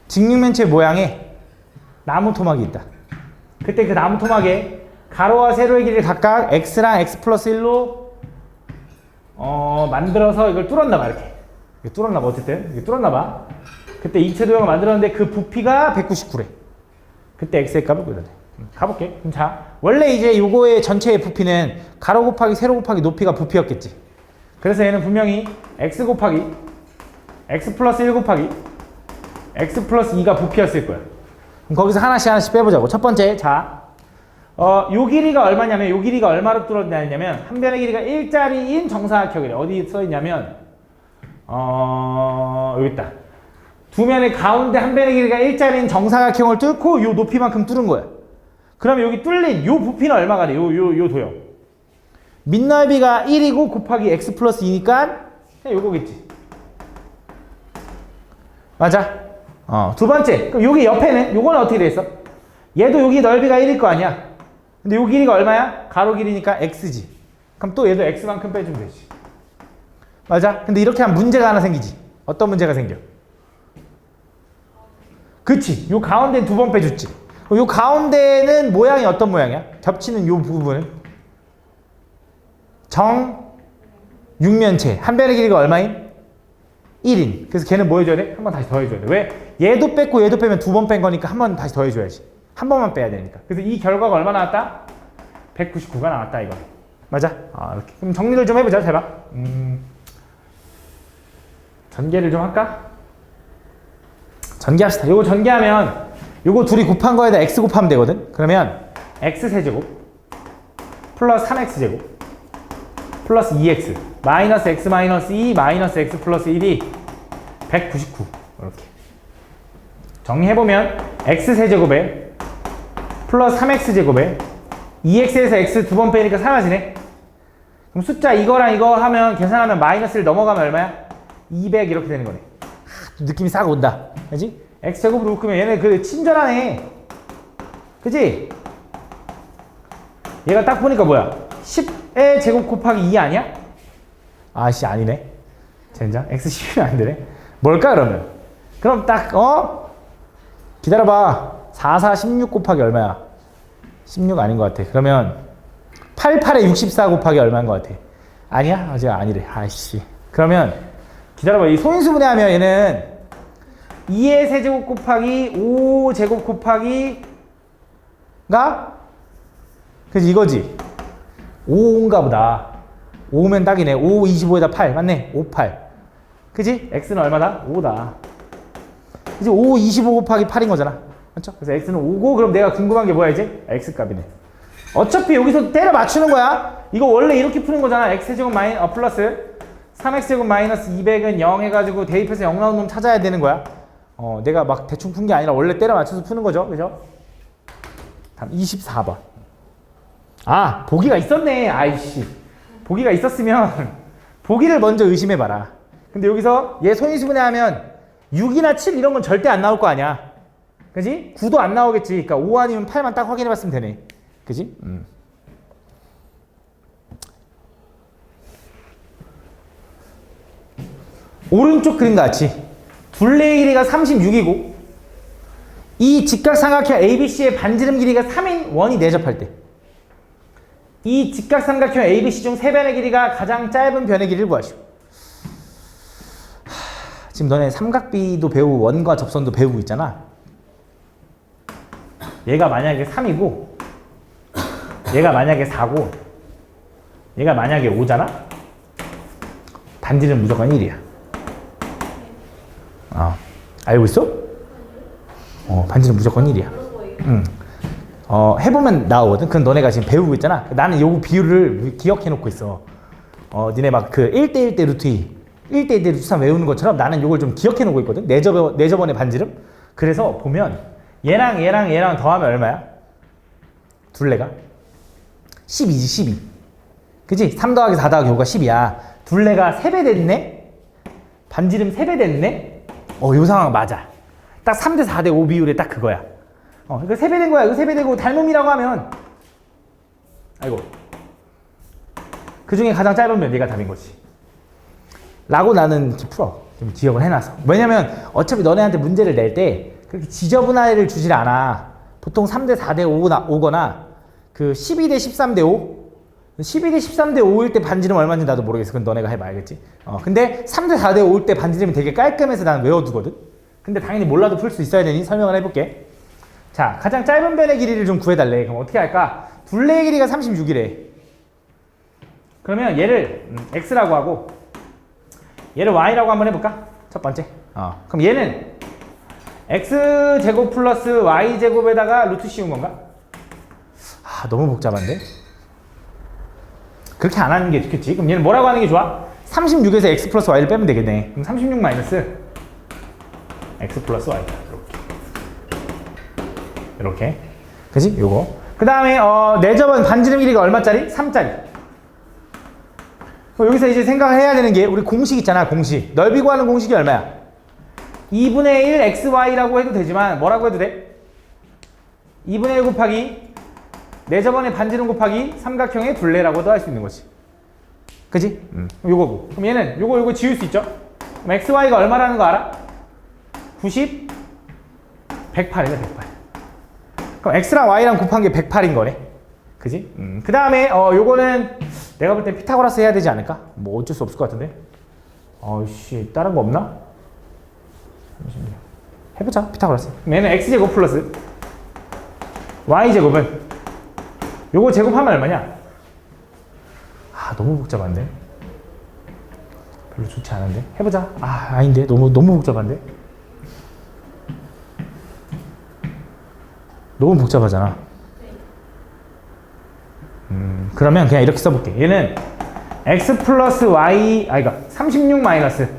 직육면체 모양의 나무 토막이 있다. 그때 그 나무 토막에 가로와 세로의 길이를 각각 x랑 x 플러스 1로 만들어서 이걸 뚫었나 봐. 이렇게 뚫었나 봐. 어쨌든 이게 뚫었나 봐. 그때 입체 도형을 만들었는데 그 부피가 199래. 그때 x의 값을 구해야 돼. 가볼게. 그럼 자, 원래 이제 요거의 전체의 부피는 가로 곱하기 세로 곱하기 높이가 부피였겠지. 그래서 얘는 분명히 x 곱하기 x 플러스 1 곱하기 x 플러스 2가 부피였을 거야. 그럼 거기서 하나씩 빼보자고. 첫 번째, 자, 요 길이가 얼마냐면 요 길이가 얼마로 뚫었냐면 한 변의 길이가 1짜리인 정사각형이래. 어디 써 있냐면 여기 있다. 두 면의 가운데 한 변의 길이가 1짜리인 정사각형을 뚫고 요 높이만큼 뚫은 거야. 그러면 여기 뚫린 요 부피는 얼마가 돼? 요 도형. 밑넓이가 1이고 곱하기 x 플러스 2니까 그냥 요거겠지. 맞아? 두 번째. 그럼 여기 옆에는 요거는 어떻게 돼 있어? 얘도 여기 넓이가 1일 거 아니야. 근데 요 길이가 얼마야? 가로 길이니까 x지. 그럼 또 얘도 x만큼 빼주면 되지. 맞아? 근데 이렇게 하면 문제가 하나 생기지. 어떤 문제가 생겨? 그치. 요 가운데는 두 번 빼줬지. 요 가운데는 모양이 어떤 모양이야? 겹치는 요 부분은 정육면체. 한 변의 길이가 얼마인? 1인. 그래서 걔는 뭐 해줘야 돼? 한 번 다시 더 해줘야 돼. 왜? 얘도 뺐고 얘도 빼면 두 번 뺀 거니까 한 번 다시 더 해줘야지. 한 번만 빼야 되니까. 그래서 이 결과가 얼마 나왔다? 199가 나왔다 이거. 맞아? 이렇게. 그럼 정리를 좀 해보자. 잘 봐. 전개를 좀 할까? 전개합시다. 요거 전개하면 요거 둘이 곱한 거에다 x 곱하면 되거든. 그러면 x 세제곱 플러스 3x 제곱 플러스 2x 마이너스 x 마이너스 2 마이너스 x 플러스 1이 199 이렇게 정리해보면 x 세제곱에 플러스 3x 제곱에 2x에서 x 두 번 빼니까 사라지네. 그럼 숫자 이거랑 이거 하면 계산하면 마이너스를 넘어가면 얼마야? 200 이렇게 되는 거네. 느낌이 싹 온다. 그지? x제곱으로 묶으면 얘네 그 친절하네. 그지? 얘가 딱 보니까 뭐야? 10의 제곱 곱하기 2 아니야? 아씨 아니네. 젠장. x 10이면 안 되네. 뭘까 그러면? 그럼 딱 기다려봐. 4, 4, 16 곱하기 얼마야? 16 아닌 것 같아. 그러면 8, 8에 64 곱하기 얼마인 것 같아? 아니야? 제가 아니래. 아이씨. 그러면 기다려봐. 이 소인수분해하면 얘는 2의 세제곱 곱하기 5제곱 곱하기가 그치 이거지. 5인가 보다. 5면 딱이네. 5, 25에다 8 맞네. 5, 8 그치? x는 얼마다? 5다. 이제 5, 25 곱하기 8인 거잖아. 맞죠? 그래서 x는 5고 그럼 내가 궁금한 게 뭐야 이제? x값이네. 어차피 여기서 때려 맞추는 거야. 이거 원래 이렇게 푸는 거잖아. x제곱 플러스 3x제곱 마이너스 200은 0 해가지고 대입해서 0 나오는 놈 찾아야 되는 거야. 내가 막 대충 푼 게 아니라 원래 때려 맞춰서 푸는 거죠. 그죠? 다음 24번. 아, 보기가 있었네. 아이씨. 보기가 있었으면 보기를 먼저 의심해봐라. 근데 여기서 얘 손위수분해하면 6이나 7 이런 건 절대 안 나올 거 아니야. 그지? 9도 안 나오겠지. 그러니까 5 아니면 8만 딱 확인해봤으면 되네. 그지? 오른쪽 그림 같이 둘레의 길이가 36이고 이 직각삼각형 ABC의 반지름 길이가 3인 원이 내접할 때 이 직각삼각형 ABC 중 세 변의 길이가 가장 짧은 변의 길이를 구하시오. 지금 너네 삼각비도 배우고 원과 접선도 배우고 있잖아. 얘가 만약에 3이고 얘가 만약에 4고 얘가 만약에 5잖아? 반지름 무조건 1이야. 알고 있어? 반지름 무조건 1이야. 해보면 나오거든. 그건 너네가 지금 배우고 있잖아. 나는 요 비율을 기억해 놓고 있어. 니네 막 그 1대1대 루트 2, 1대1대 루트 3 외우는 것처럼 나는 요걸 좀 기억해 놓고 있거든. 네 저번의 반지름. 그래서 보면 얘랑 더하면 얼마야? 둘레가? 12지, 12. 그치? 3 더하기 4 더하기 5가 10이야. 둘레가 3배 됐네? 반지름 3배 됐네? 요 상황 맞아. 딱 3대 4대 5 비율에 딱 그거야. 이거 3배 된 거야. 이거 3배 되고 닮음이라고 하면 아이고 그 중에 가장 짧은 면 얘가 답인 거지. 라고 나는 이렇게 풀어. 좀 기억을 해놔서. 왜냐면 어차피 너네한테 문제를 낼 때 그렇게 지저분한 주질 않아. 보통 3대 4대 5거나 그 12대 13대 5 12대 13대 5일 때 반지름 얼마인지 나도 모르겠어. 그건 너네가 해봐 알겠지? 근데 3대 4대 5일 때 반지름이 되게 깔끔해서 나는 외워두거든. 근데 당연히 몰라도 풀 수 있어야 되니 설명을 해볼게. 자, 가장 짧은 변의 길이를 좀 구해달래. 그럼 어떻게 할까? 둘레의 길이가 36이래. 그러면 얘를 x라고 하고 얘를 y라고 한번 해볼까? 첫 번째. 그럼 얘는 x제곱 플러스 y제곱에다가 루트 씌운 건가? 너무 복잡한데? 그렇게 안 하는 게 좋겠지. 그럼 얘는 뭐라고 하는 게 좋아? 36에서 x 플러스 y를 빼면 되겠네. 그럼 36 마이너스 x 플러스 y. 이렇게. 그지? 요거. 그 다음에 내접은 반지름 길이가 얼마짜리? 3짜리. 여기서 이제 생각을 해야 되는 게 우리 공식 있잖아. 공식. 넓이 구하는 공식이 얼마야? 2분의 1 xy라고 해도 되지만 뭐라고 해도 돼? 2분의 1 곱하기 내접원의 반지름 곱하기 삼각형의 둘레라고도 할 수 있는 거지. 그지? 요거고. 그럼 얘는 요거 지울 수 있죠? 그럼 xy가 얼마라는 거 알아? 90, 108이네 108. 그럼 x랑 y랑 곱한 게 108인 거네. 그지? 그 다음에 요거는 내가 볼 땐 피타고라스 해야 되지 않을까? 뭐 어쩔 수 없을 것 같은데. 다른 거 없나? 잠시만요. 해보자. 피타고라스. 그럼 얘는 x제곱 플러스 y제곱은 요거 제곱하면 얼마냐? 너무 복잡한데? 별로 좋지 않은데? 해보자. 아닌데? 너무 복잡한데? 너무 복잡하잖아. 그러면 그냥 이렇게 써볼게. 얘는 x 플러스 y, 그러니까 36 마이너스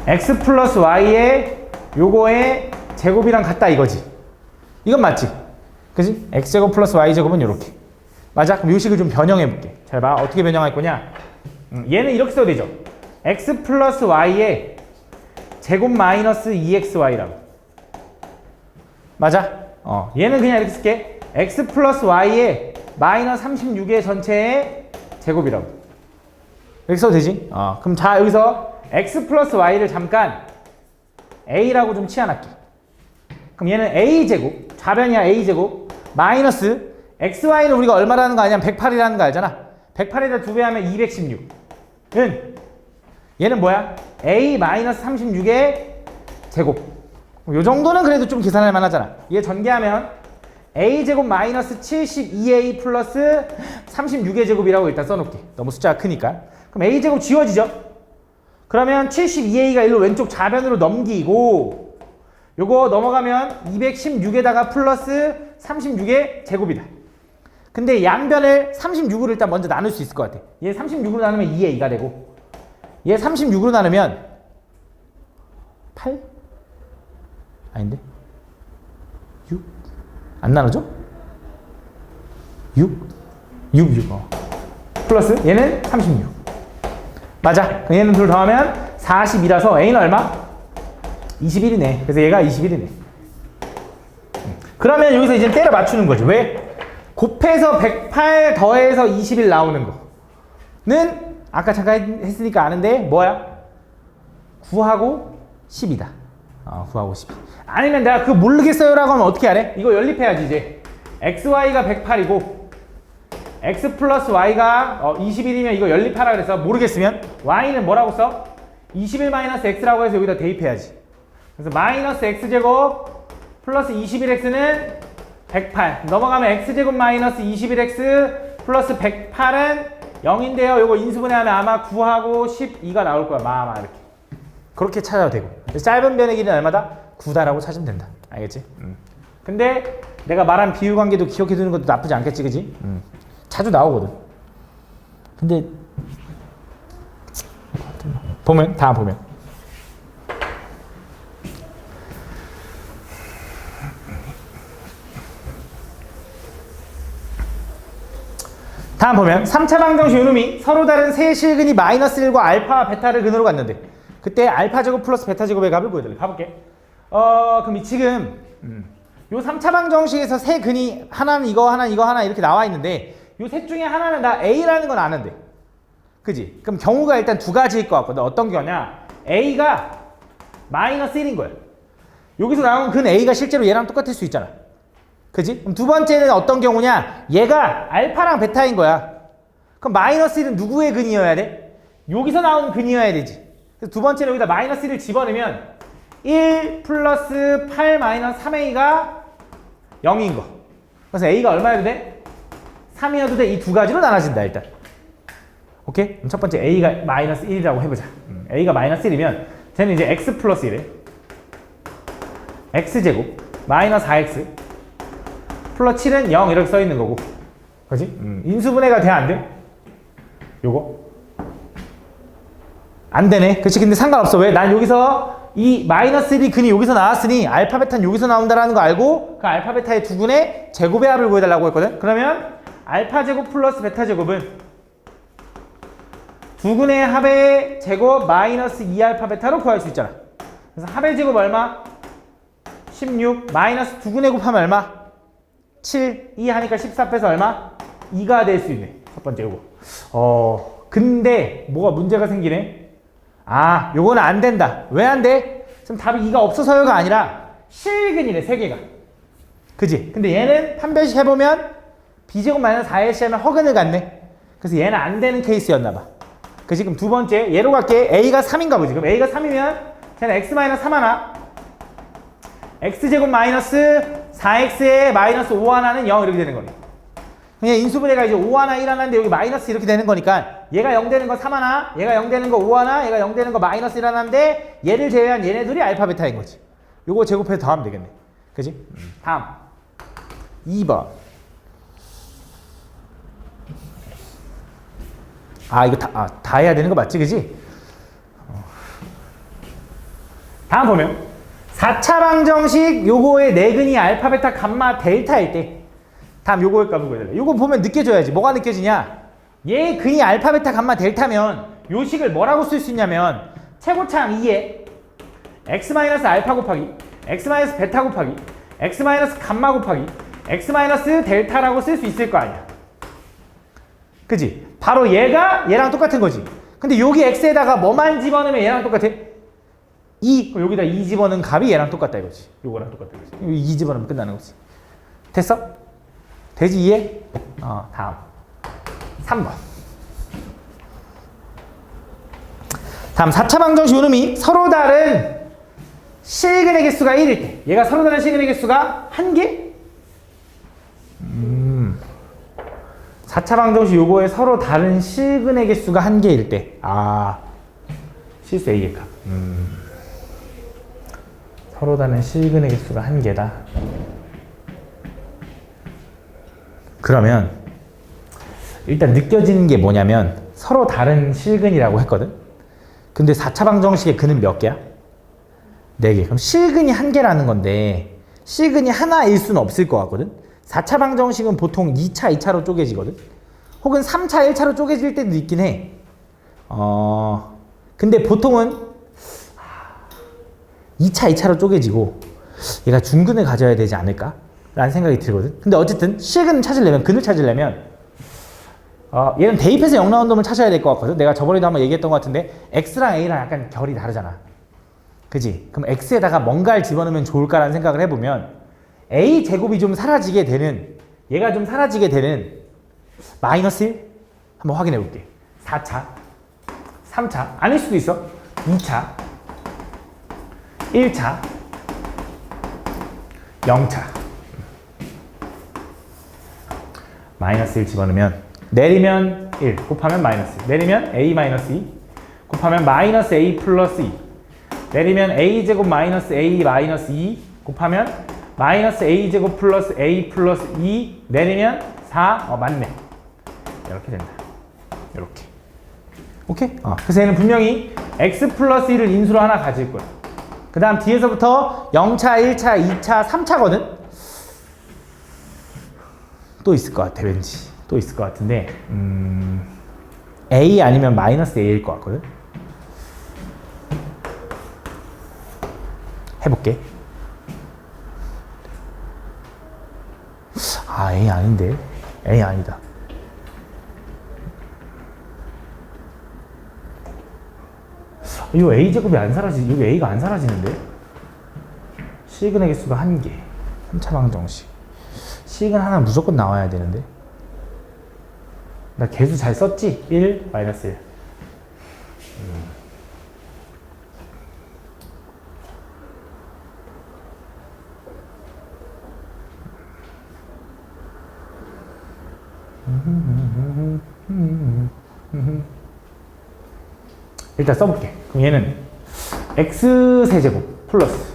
x 플러스 y의 요거의 제곱이랑 같다 이거지. 이건 맞지? 그지? x제곱 플러스 y제곱은 요렇게. 맞아? 그럼 요 식을 좀 변형해볼게. 잘 봐. 어떻게 변형할 거냐? 얘는 이렇게 써도 되죠. x 플러스 y의 제곱 마이너스 2xy라고. 맞아? 얘는 그냥 이렇게 쓸게. x 플러스 y의 마이너스 36의 전체의 제곱이라고. 이렇게 써도 되지? 그럼 자, 여기서 x 플러스 y를 잠깐 a라고 좀 치환할게. 그럼 얘는 a제곱, 좌변이야 a제곱, 마이너스 xy는 우리가 얼마라는 거 아니야? 108이라는 거 알잖아. 108에다 2배 하면 216. 얘는 뭐야? a 마이너스 36의 제곱. 요 정도는 그래도 좀 계산할 만하잖아. 얘 전개하면 a제곱 마이너스 72a 플러스 36의 제곱이라고 일단 써놓을게. 너무 숫자가 크니까. 그럼 a제곱 지워지죠? 그러면 72a가 일로 왼쪽 좌변으로 넘기고 요거 넘어가면 216에다가 플러스 36의 제곱이다. 근데 양변을 36으로 일단 먼저 나눌 수 있을 것 같아. 얘 36으로 나누면 2a가 되고 얘 36으로 나누면 8? 아닌데? 6? 안 나누죠? 6? 6. 플러스 얘는 36. 맞아. 얘는 둘 더하면 42라서 A는 얼마? 21이네. 그래서 얘가 21이네. 그러면 여기서 이제 때려 맞추는 거지. 왜? 곱해서 108 더해서 21 나오는 거는 아까 잠깐 했으니까 아는데 뭐야? 9하고 10이다. 9하고 10. 아니면 내가 그거 모르겠어요 라고 하면 어떻게 하래? 이거 연립해야지 이제. xy가 108이고 x 플러스 y가 21이면 이거 연립하라 그래서 모르겠으면 y는 뭐라고 써? 21 마이너스 x라고 해서 여기다 대입해야지. 그래서 마이너스 x제곱 플러스 21x는 108 넘어가면 x제곱 마이너스 21x 플러스 108은 0인데요. 요거 인수분해하면 아마 9하고 12가 나올 거야. 아마 이렇게. 그렇게 찾아도 되고. 짧은 변의 길이는 얼마다? 9다라고 찾으면 된다. 알겠지? 근데 내가 말한 비율 관계도 기억해 두는 것도 나쁘지 않겠지, 그지? 자주 나오거든. 근데 보면 다음 보면 다음 보면 3차 방정식 요놈이 서로 다른 세 실근이 마이너스 1과 알파와 베타를 근으로 갔는데 그때 알파 제곱 플러스 베타 제곱의 값을 구해달래. 가볼게. 그럼 지금 요 3차 방정식에서 세 근이 하나는 이거 하나 이거 하나 이렇게 나와 있는데 요 셋 중에 하나는 나 A라는 건 아는데 그지? 그럼 경우가 일단 두 가지일 것 같거든. 어떤 경우냐? A가 마이너스 1인 거야. 여기서 나온 근 A가 실제로 얘랑 똑같을 수 있잖아. 그지? 그럼 두 번째는 어떤 경우냐? 얘가 알파랑 베타인 거야. 그럼 마이너스 1은 누구의 근이어야 돼? 여기서 나온 근이어야 되지. 그래서 두 번째는 여기다 마이너스 1을 집어넣으면 1 플러스 8 마이너스 3A가 0인 거. 그래서 A가 얼마여도 돼? 3이어도 돼. 이 두 가지로 나눠진다 일단. 오케이? 그럼 첫 번째 A가 마이너스 1이라고 해보자. A가 마이너스 1이면 쟤는 이제 X 플러스 1에 X제곱 마이너스 4X 플러스 7은 0 이렇게 써있는 거고. 그지? 인수분해가 돼? 안 돼? 요거? 안 되네. 그치? 근데 상관없어. 왜? 난 여기서 이 마이너스 1이 근이 여기서 나왔으니 알파 베타는 여기서 나온다라는 거 알고 그 알파 베타의 두 근의 제곱의 합을 구해달라고 했거든. 그러면 알파 제곱 플러스 베타 제곱은 두 근의 합의 제곱 마이너스 2알파 베타로 구할 수 있잖아. 그래서 합의 제곱 얼마? 16 마이너스 두 근의 곱하면 얼마? 7, 2 하니까 14 빼서 얼마? 2가 될 수 있네. 첫 번째 요거. 근데 뭐가 문제가 생기네. 요거는 안 된다. 왜 안 돼? 지금 답이 2가 없어서요가 아니라 실근이네, 세 개가. 그지? 근데 얘는 판별식 해보면 b제곱 마이너스 4ac 하면 허근을 갖네. 그래서 얘는 안 되는 케이스였나 봐. 그지? 그럼 두 번째 얘로 갈게. A가 3인가 보지. 그럼 A가 3이면 쟤는 x 마이너스 3 하나 x제곱 마이너스 4x에 마이너스 5 하나는 0 이렇게 되는 거네. 그냥 인수분해가 이제 5 하나 1 하나인데 여기 마이너스 이렇게 되는 거니까 얘가 0 되는 거 3 하나, 얘가 0 되는 거 5 하나, 얘가 0 되는 거 마이너스 1 하나인데 얘를 제외한 얘네들이 알파 베타인 거지. 요거 제곱해서 더하면 되겠네. 그지? 다음 2번. 이거 다 해야 되는 거 맞지? 그지? 다음 보면 4차 방정식 요거의 내근이 알파 베타 감마 델타일 때 다음 요거의 값을 구해달래. 요거 보면 느껴져야지. 뭐가 느껴지냐? 얘 근이 알파 베타 감마 델타면 요 식을 뭐라고 쓸 수 있냐면 최고차항 2에 x 마이너스 알파 곱하기 x 마이너스 베타 곱하기 x 마이너스 감마 곱하기 x 마이너스 델타라고 쓸 수 있을 거 아니야. 그지? 바로 얘가 얘랑 똑같은 거지. 근데 여기 x에다가 뭐만 집어넣으면 얘랑 똑같아? 2. 그럼 여기다 2 집어넣은 값이 얘랑 똑같다 이거지. 요거랑 똑같다 이거지. 2 집어넣으면 끝나는 거지. 됐어? 되지? 이해? 다음 3번. 다음 4차 방정식 요놈이 서로 다른 실근의 개수가 1일 때 얘가 서로 다른 실근의 개수가 1개? 4차 방정식 요거에 서로 다른 실근의 개수가 1개일 때 실수 A의 값. 서로 다른 실근의 개수가 1개다. 그러면 일단 느껴지는 게 뭐냐면 서로 다른 실근이라고 했거든. 근데 4차 방정식의 근은 몇 개야? 4개. 그럼 실근이 1개라는 건데 실근이 하나일 수는 없을 것 같거든. 4차 방정식은 보통 2차, 2차로 쪼개지거든. 혹은 3차, 1차로 쪼개질 때도 있긴 해. 근데 보통은 2차, 2차로 쪼개지고 얘가 중근을 가져야 되지 않을까? 라는 생각이 들거든. 근데 어쨌든 실근을 찾으려면, 근을 찾으려면 얘는 대입해서 0 나온 놈을 찾아야 될 것 같거든. 내가 저번에도 한번 얘기했던 것 같은데 x랑 a랑 약간 결이 다르잖아. 그지? 그럼 x에다가 뭔가를 집어넣으면 좋을까라는 생각을 해보면 a 제곱이 좀 사라지게 되는, 얘가 좀 사라지게 되는 마이너스 1 한번 확인해 볼게. 4차, 3차, 아닐 수도 있어. 2차, 1차, 0차. 마이너스 1 집어넣으면 내리면 1 곱하면 마이너스 1, 내리면 a 마이너스 2 곱하면 마이너스 a 플러스 2, 내리면 a 제곱 마이너스 a 마이너스 2 곱하면 마이너스 a 제곱 플러스 a 플러스 2 내리면 4. 맞네. 이렇게 된다. 이렇게. 오케이? 그래서 얘는 분명히 x 플러스 1을 인수로 하나 가질 거야. 그 다음 뒤에서부터 0차, 1차, 2차, 3차거든? 또 있을 것 같아, 왠지. 또 있을 것 같은데, a 아니면 마이너스 a일 것 같거든? 해볼게. a 아닌데? a 아니다. 이 a제곱이 안 사라지지. 여기 a가 안 사라지는데? 시그널 개수가 1개. 3차 방정식. 시그널 하나 무조건 나와야 되는데? 나 개수 잘 썼지? 1, 마이너스 1. 일단 써볼게. 그럼 얘는 x 세제곱 플러스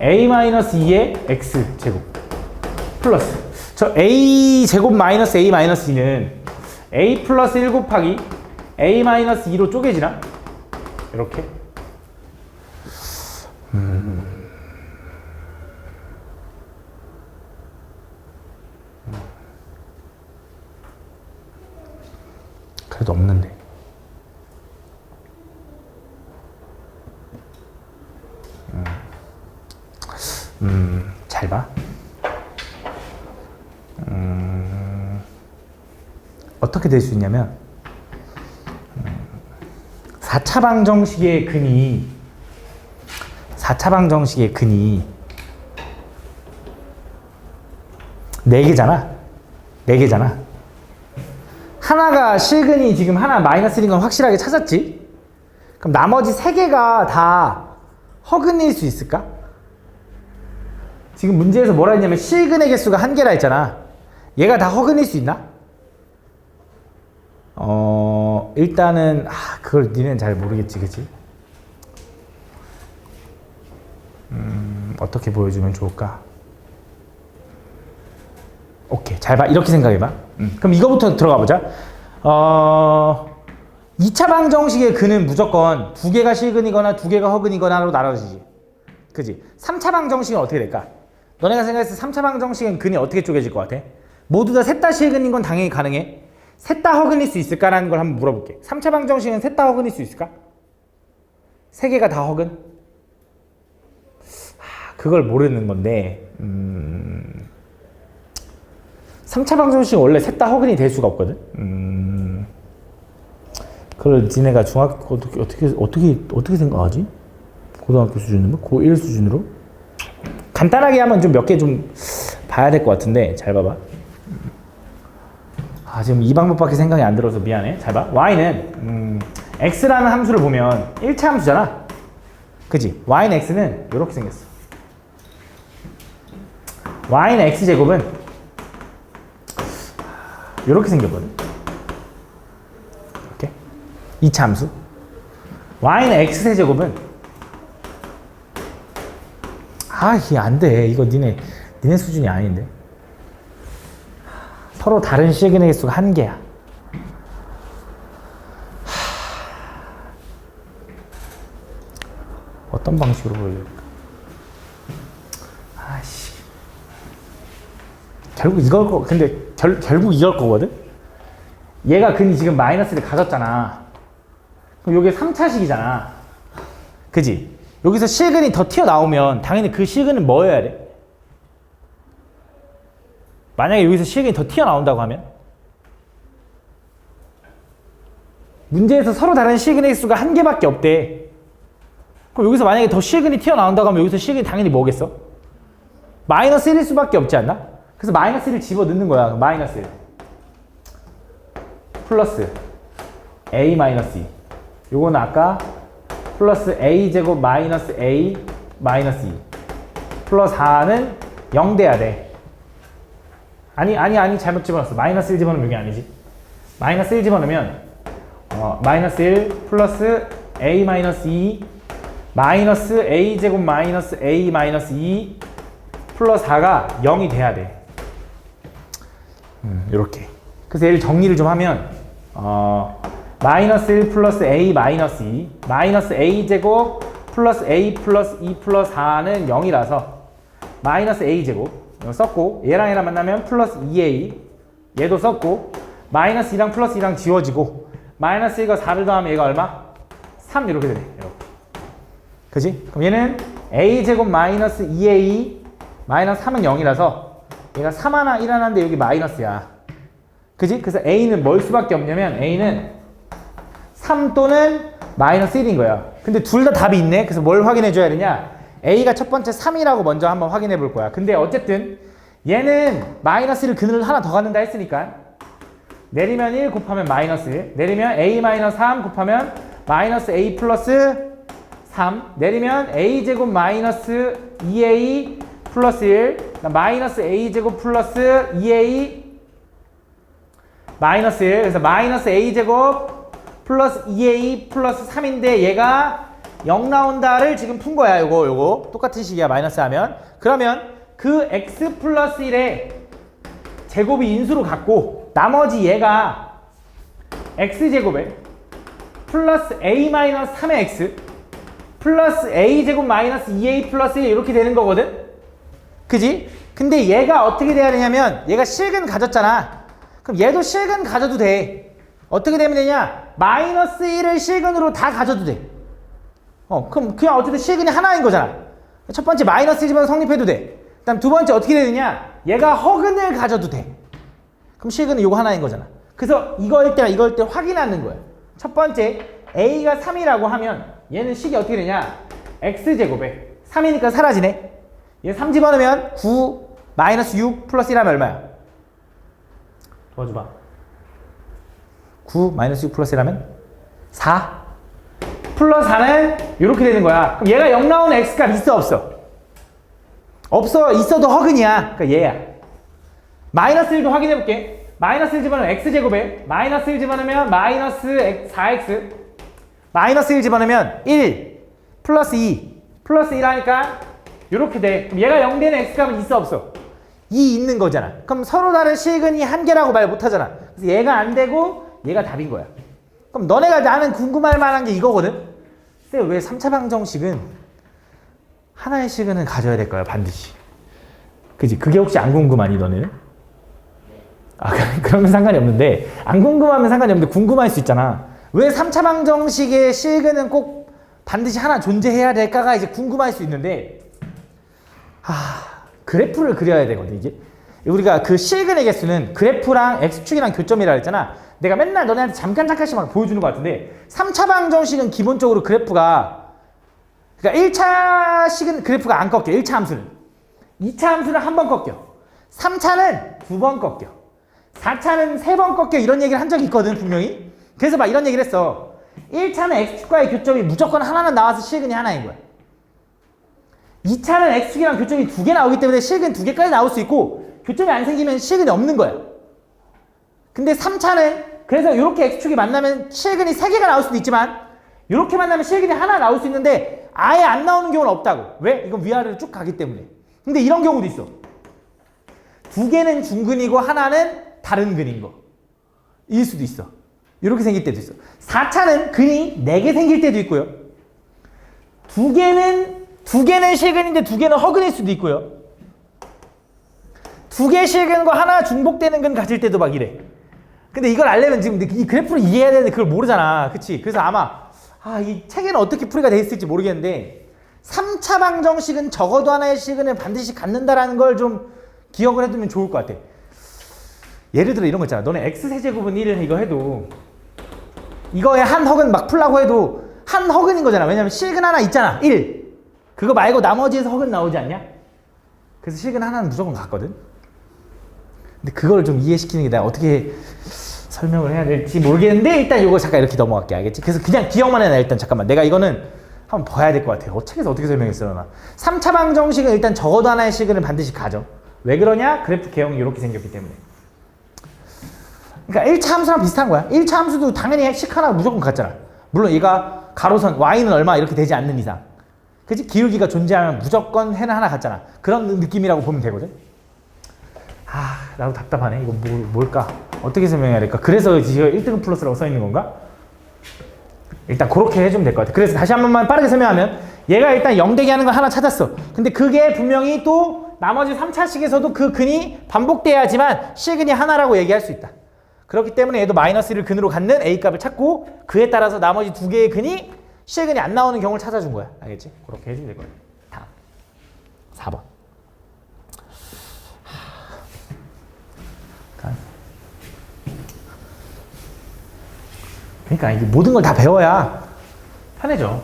a-2의 x 제곱 플러스 저 a 제곱 마이너스 a 마이너스 2는 a 플러스 1 곱하기 a 마이너스 2로 쪼개지나? 이렇게. 그래도 없는데. 잘 봐. 어떻게 될 수 있냐면 4차 방정식의 근이 4개잖아. 4개잖아. 하나가 실근이 지금 하나 마이너스 1인 건 확실하게 찾았지? 그럼 나머지 3개가 다 허근일 수 있을까? 지금 문제에서 뭐라 했냐면 실근의 개수가 1개라 했잖아. 얘가 다 허근일 수 있나? 일단은 그걸 니네는 잘 모르겠지, 그치? 어떻게 보여주면 좋을까? 오케이, 잘 봐. 이렇게 생각해봐. 그럼 이거부터 들어가 보자. 2차 방정식의 근은 무조건 2개가 실근이거나 2개가 허근이거나로 나눠지지. 그지? 3차 방정식은 어떻게 될까? 너네가 생각했을 때 3차 방정식은 근이 어떻게 쪼개질 것 같아? 모두 다 셋 다 실근인 건 당연히 가능해. 셋 다 허근일 수 있을까라는 걸 한번 물어볼게. 3차 방정식은 셋 다 허근일 수 있을까? 3개가 다 허근? 그걸 모르는 건데 3차 방정식은 원래 셋 다 허근이 될 수가 없거든. 그걸 니네가 중학교 어떻게 생각하지? 고등학교 수준으로? 고1 수준으로? 간단하게 하면 좀 몇 개 좀 봐야 될 것 같은데 잘 봐봐. 지금 이 방법밖에 생각이 안 들어서 미안해. 잘 봐. y는 x라는 함수를 보면 1차 함수잖아. 그치? y는 x는 이렇게 생겼어. y는 x제곱은 이렇게 생겼거든. 이렇게 2차 함수. y는 x세제곱은 이게 안 돼. 이거 니네 수준이 아닌데. 서로 다른 실근의 개수가 1개야. 어떤 방식으로 보여줄까? 결국 이걸 근데 결국 이걸 거거든? 얘가 근이 지금 마이너스를 가졌잖아. 그럼 요게 3차식이잖아. 그지? 여기서 실근이 더 튀어나오면 당연히 그 실근은 뭐여야 돼? 만약에 여기서 실근이 더 튀어나온다고 하면 문제에서 서로 다른 실근의 횟수가 한 개밖에 없대. 그럼 여기서 만약에 더 실근이 튀어나온다고 하면 여기서 실근이 당연히 뭐겠어? 마이너스 1일 수밖에 없지 않나? 그래서 마이너스 1을 집어넣는 거야. 마이너스 1 플러스 a 마이너스 2. 요거는 아까 플러스 a제곱 마이너스 a 마이너스 2 플러스 4는 0 돼야 돼. 아니 잘못 집어넣었어. 마이너스 1 집어넣으면 여기 아니지. 마이너스 1 집어넣으면 마이너스 1 플러스 a 마이너스 2 마이너스 a제곱 마이너스 a 마이너스 2 플러스 4가 0이 돼야 돼. 요렇게. 그래서 얘를 정리를 좀 하면 마이너스 1 플러스 a 마이너스 2 마이너스 a제곱 플러스 a 플러스 2 플러스 4는 0이라서 마이너스 a제곱 썼고 얘랑 만나면 플러스 2a 얘도 썼고 마이너스 2랑 플러스 2랑 지워지고 마이너스 1과 4를 더하면 얘가 얼마? 3 이렇게 되네. 이렇게. 그지? 그럼 얘는 a제곱 마이너스 2a 마이너스 3은 0이라서 얘가 3 하나 1 하나인데 여기 마이너스야. 그지? 그래서 a는 뭘 수밖에 없냐면 a는 3 또는 마이너스 1인 거야. 근데 둘 다 답이 있네. 그래서 뭘 확인해 줘야 되냐? a가 첫 번째 3이라고 먼저 한번 확인해 볼 거야. 근데 어쨌든 얘는 마이너스 1을 그늘을 하나 더 갖는다 했으니까 내리면 1 곱하면 마이너스 1 내리면 a 마이너스 3 곱하면 마이너스 a 플러스 3 내리면 a제곱 마이너스 2a 플러스 1 마이너스 a제곱 플러스 2a 마이너스 1 그래서 마이너스 a제곱 플러스 2a 플러스 3인데 얘가 0 나온다를 지금 푼 거야. 요거 똑같은 식이야. 마이너스 하면 그러면 그 x 플러스 1의 제곱이 인수로 갖고 나머지 얘가 x제곱에 플러스 a 마이너스 3의 x 플러스 a제곱 마이너스 2a 플러스 1 이렇게 되는 거거든? 그지? 근데 얘가 어떻게 돼야 되냐면 얘가 실근 가졌잖아. 그럼 얘도 실근 가져도 돼. 어떻게 되면 되냐? 마이너스 1을 실근으로 다 가져도 돼. 그럼 그냥 어쨌든 실근이 하나인 거잖아. 첫 번째 마이너스 1만 성립해도 돼. 그 다음 두 번째 어떻게 되느냐? 얘가 허근을 가져도 돼. 그럼 실근은 요거 하나인 거잖아. 그래서 이거일 때랑 이거일 때 확인하는 거야. 첫 번째 a가 3이라고 하면 얘는 식이 어떻게 되냐? x제곱에 3이니까 사라지네. 얘 3 집어넣으면 9 마이너스 6 플러스 1 하면 얼마야? 도와줘봐. 9 마이너스 6 플러스 1 하면 4 플러스 4는 이렇게 되는 거야. 그럼 얘가 0 나오는 x값 있어 없어? 없어. 있어도 허근이야. 그러니까 얘야. 마이너스 1도 확인해 볼게. 마이너스 1 집어넣으면 x제곱에 마이너스 1 집어넣으면 마이너스 4x 마이너스 1 집어넣으면 1 플러스 2 플러스 1 하니까 이렇게 돼. 그럼 얘가 0 되는 x값은 있어 없어? 2 있는 거잖아. 그럼 서로 다른 실근이 한 개라고 말 못하잖아. 그래서 얘가 안 되고 얘가 답인 거야. 그럼 너네가 나는 궁금할 만한 게 이거거든? 쌤, 왜 3차 방정식은 하나의 실근을 가져야 될까요? 반드시. 그지? 그게 혹시 안 궁금하니 너네는? 그러면 상관이 없는데 안 궁금하면 상관이 없는데 궁금할 수 있잖아. 왜 3차 방정식의 실근은 꼭 반드시 하나 존재해야 될까가 이제 궁금할 수 있는데 그래프를 그려야 되거든. 이게 우리가 그 실근의 개수는 그래프랑 x축이랑 교점이라 했잖아. 내가 맨날 너네한테 잠깐씩만 보여주는 것 같은데 3차 방정식은 기본적으로 그래프가 그러니까 1차식은 그래프가 안 꺾여. 1차 함수는 2차 함수는 한 번 꺾여. 3차는 2번 꺾여. 4차는 3번 꺾여. 이런 얘기를 한 적이 있거든 분명히. 그래서 막 이런 얘기를 했어. 1차는 x축과의 교점이 무조건 하나는 나와서 실근이 하나인 거야. 2차는 x축이랑 교점이 2개 나오기 때문에 실근 2개까지 나올 수 있고 교점이 안 생기면 실근이 없는 거야. 근데 3차는 그래서 이렇게 x축이 만나면 실근이 3개가 나올 수도 있지만 이렇게 만나면 실근이 하나 나올 수 있는데 아예 안 나오는 경우는 없다고. 왜? 이건 위아래로 쭉 가기 때문에. 근데 이런 경우도 있어. 2개는 중근이고 하나는 다른 근인 거. 일 수도 있어. 이렇게 생길 때도 있어. 4차는 근이 4개 생길 때도 있고요. 2개는 실근인데 2개는 허근일 수도 있고요. 두 개 실근과 하나 중복되는 근 가질 때도 막 이래. 근데 이걸 알려면 지금 이 그래프를 이해해야 되는데 그걸 모르잖아. 그치? 그래서 아마 이 책에는 어떻게 풀이가 돼 있을지 모르겠는데 3차 방정식은 적어도 하나의 식은을 반드시 갖는다라는 걸 좀 기억을 해두면 좋을 것 같아. 예를 들어 이런 거 있잖아. 너네 x세제곱은 1 이거 해도 이거에 한 허근 막 풀라고 해도 한 허근인 거잖아. 왜냐면 실근 하나 있잖아. 1. 그거 말고 나머지에서 허근 나오지 않냐? 그래서 실근 하나는 무조건 같거든. 근데 그걸 좀 이해시키는 게 내가 어떻게 설명을 해야 될지 모르겠는데 일단 이거 잠깐 이렇게 넘어갈게. 알겠지? 그래서 그냥 기억만 해놔. 일단 잠깐만. 내가 이거는 한번 봐야 될 것 같아. 책에서 어떻게 설명했어 나. 3차 방정식은 일단 적어도 하나의 실근을 반드시 가져. 왜 그러냐? 그래프 개형이 이렇게 생겼기 때문에. 그러니까 1차 함수랑 비슷한 거야. 1차 함수도 당연히 식 하나 무조건 같잖아. 물론 얘가 가로선 y는 얼마 이렇게 되지 않는 이상. 그치? 기울기가 존재하면 무조건 해는 하나 같잖아. 그런 느낌이라고 보면 되거든. 나도 답답하네. 이거 뭘까? 어떻게 설명해야 될까? 그래서 지금 1등급 플러스라고 써 있는 건가? 일단 그렇게 해주면 될 것 같아. 그래서 다시 한 번만 빠르게 설명하면 얘가 일단 0대기 하는 거 하나 찾았어. 근데 그게 분명히 또 나머지 3차식에서도 그 근이 반복돼야지만 실근이 하나라고 얘기할 수 있다. 그렇기 때문에 얘도 마이너스 1을 근으로 갖는 a 값을 찾고 그에 따라서 나머지 두 개의 근이 실근이 안 나오는 경우를 찾아준 거야. 알겠지? 그렇게 해주면 될 거야. 다음 4번. 그러니까 이게 모든 걸 다 배워야 편해져.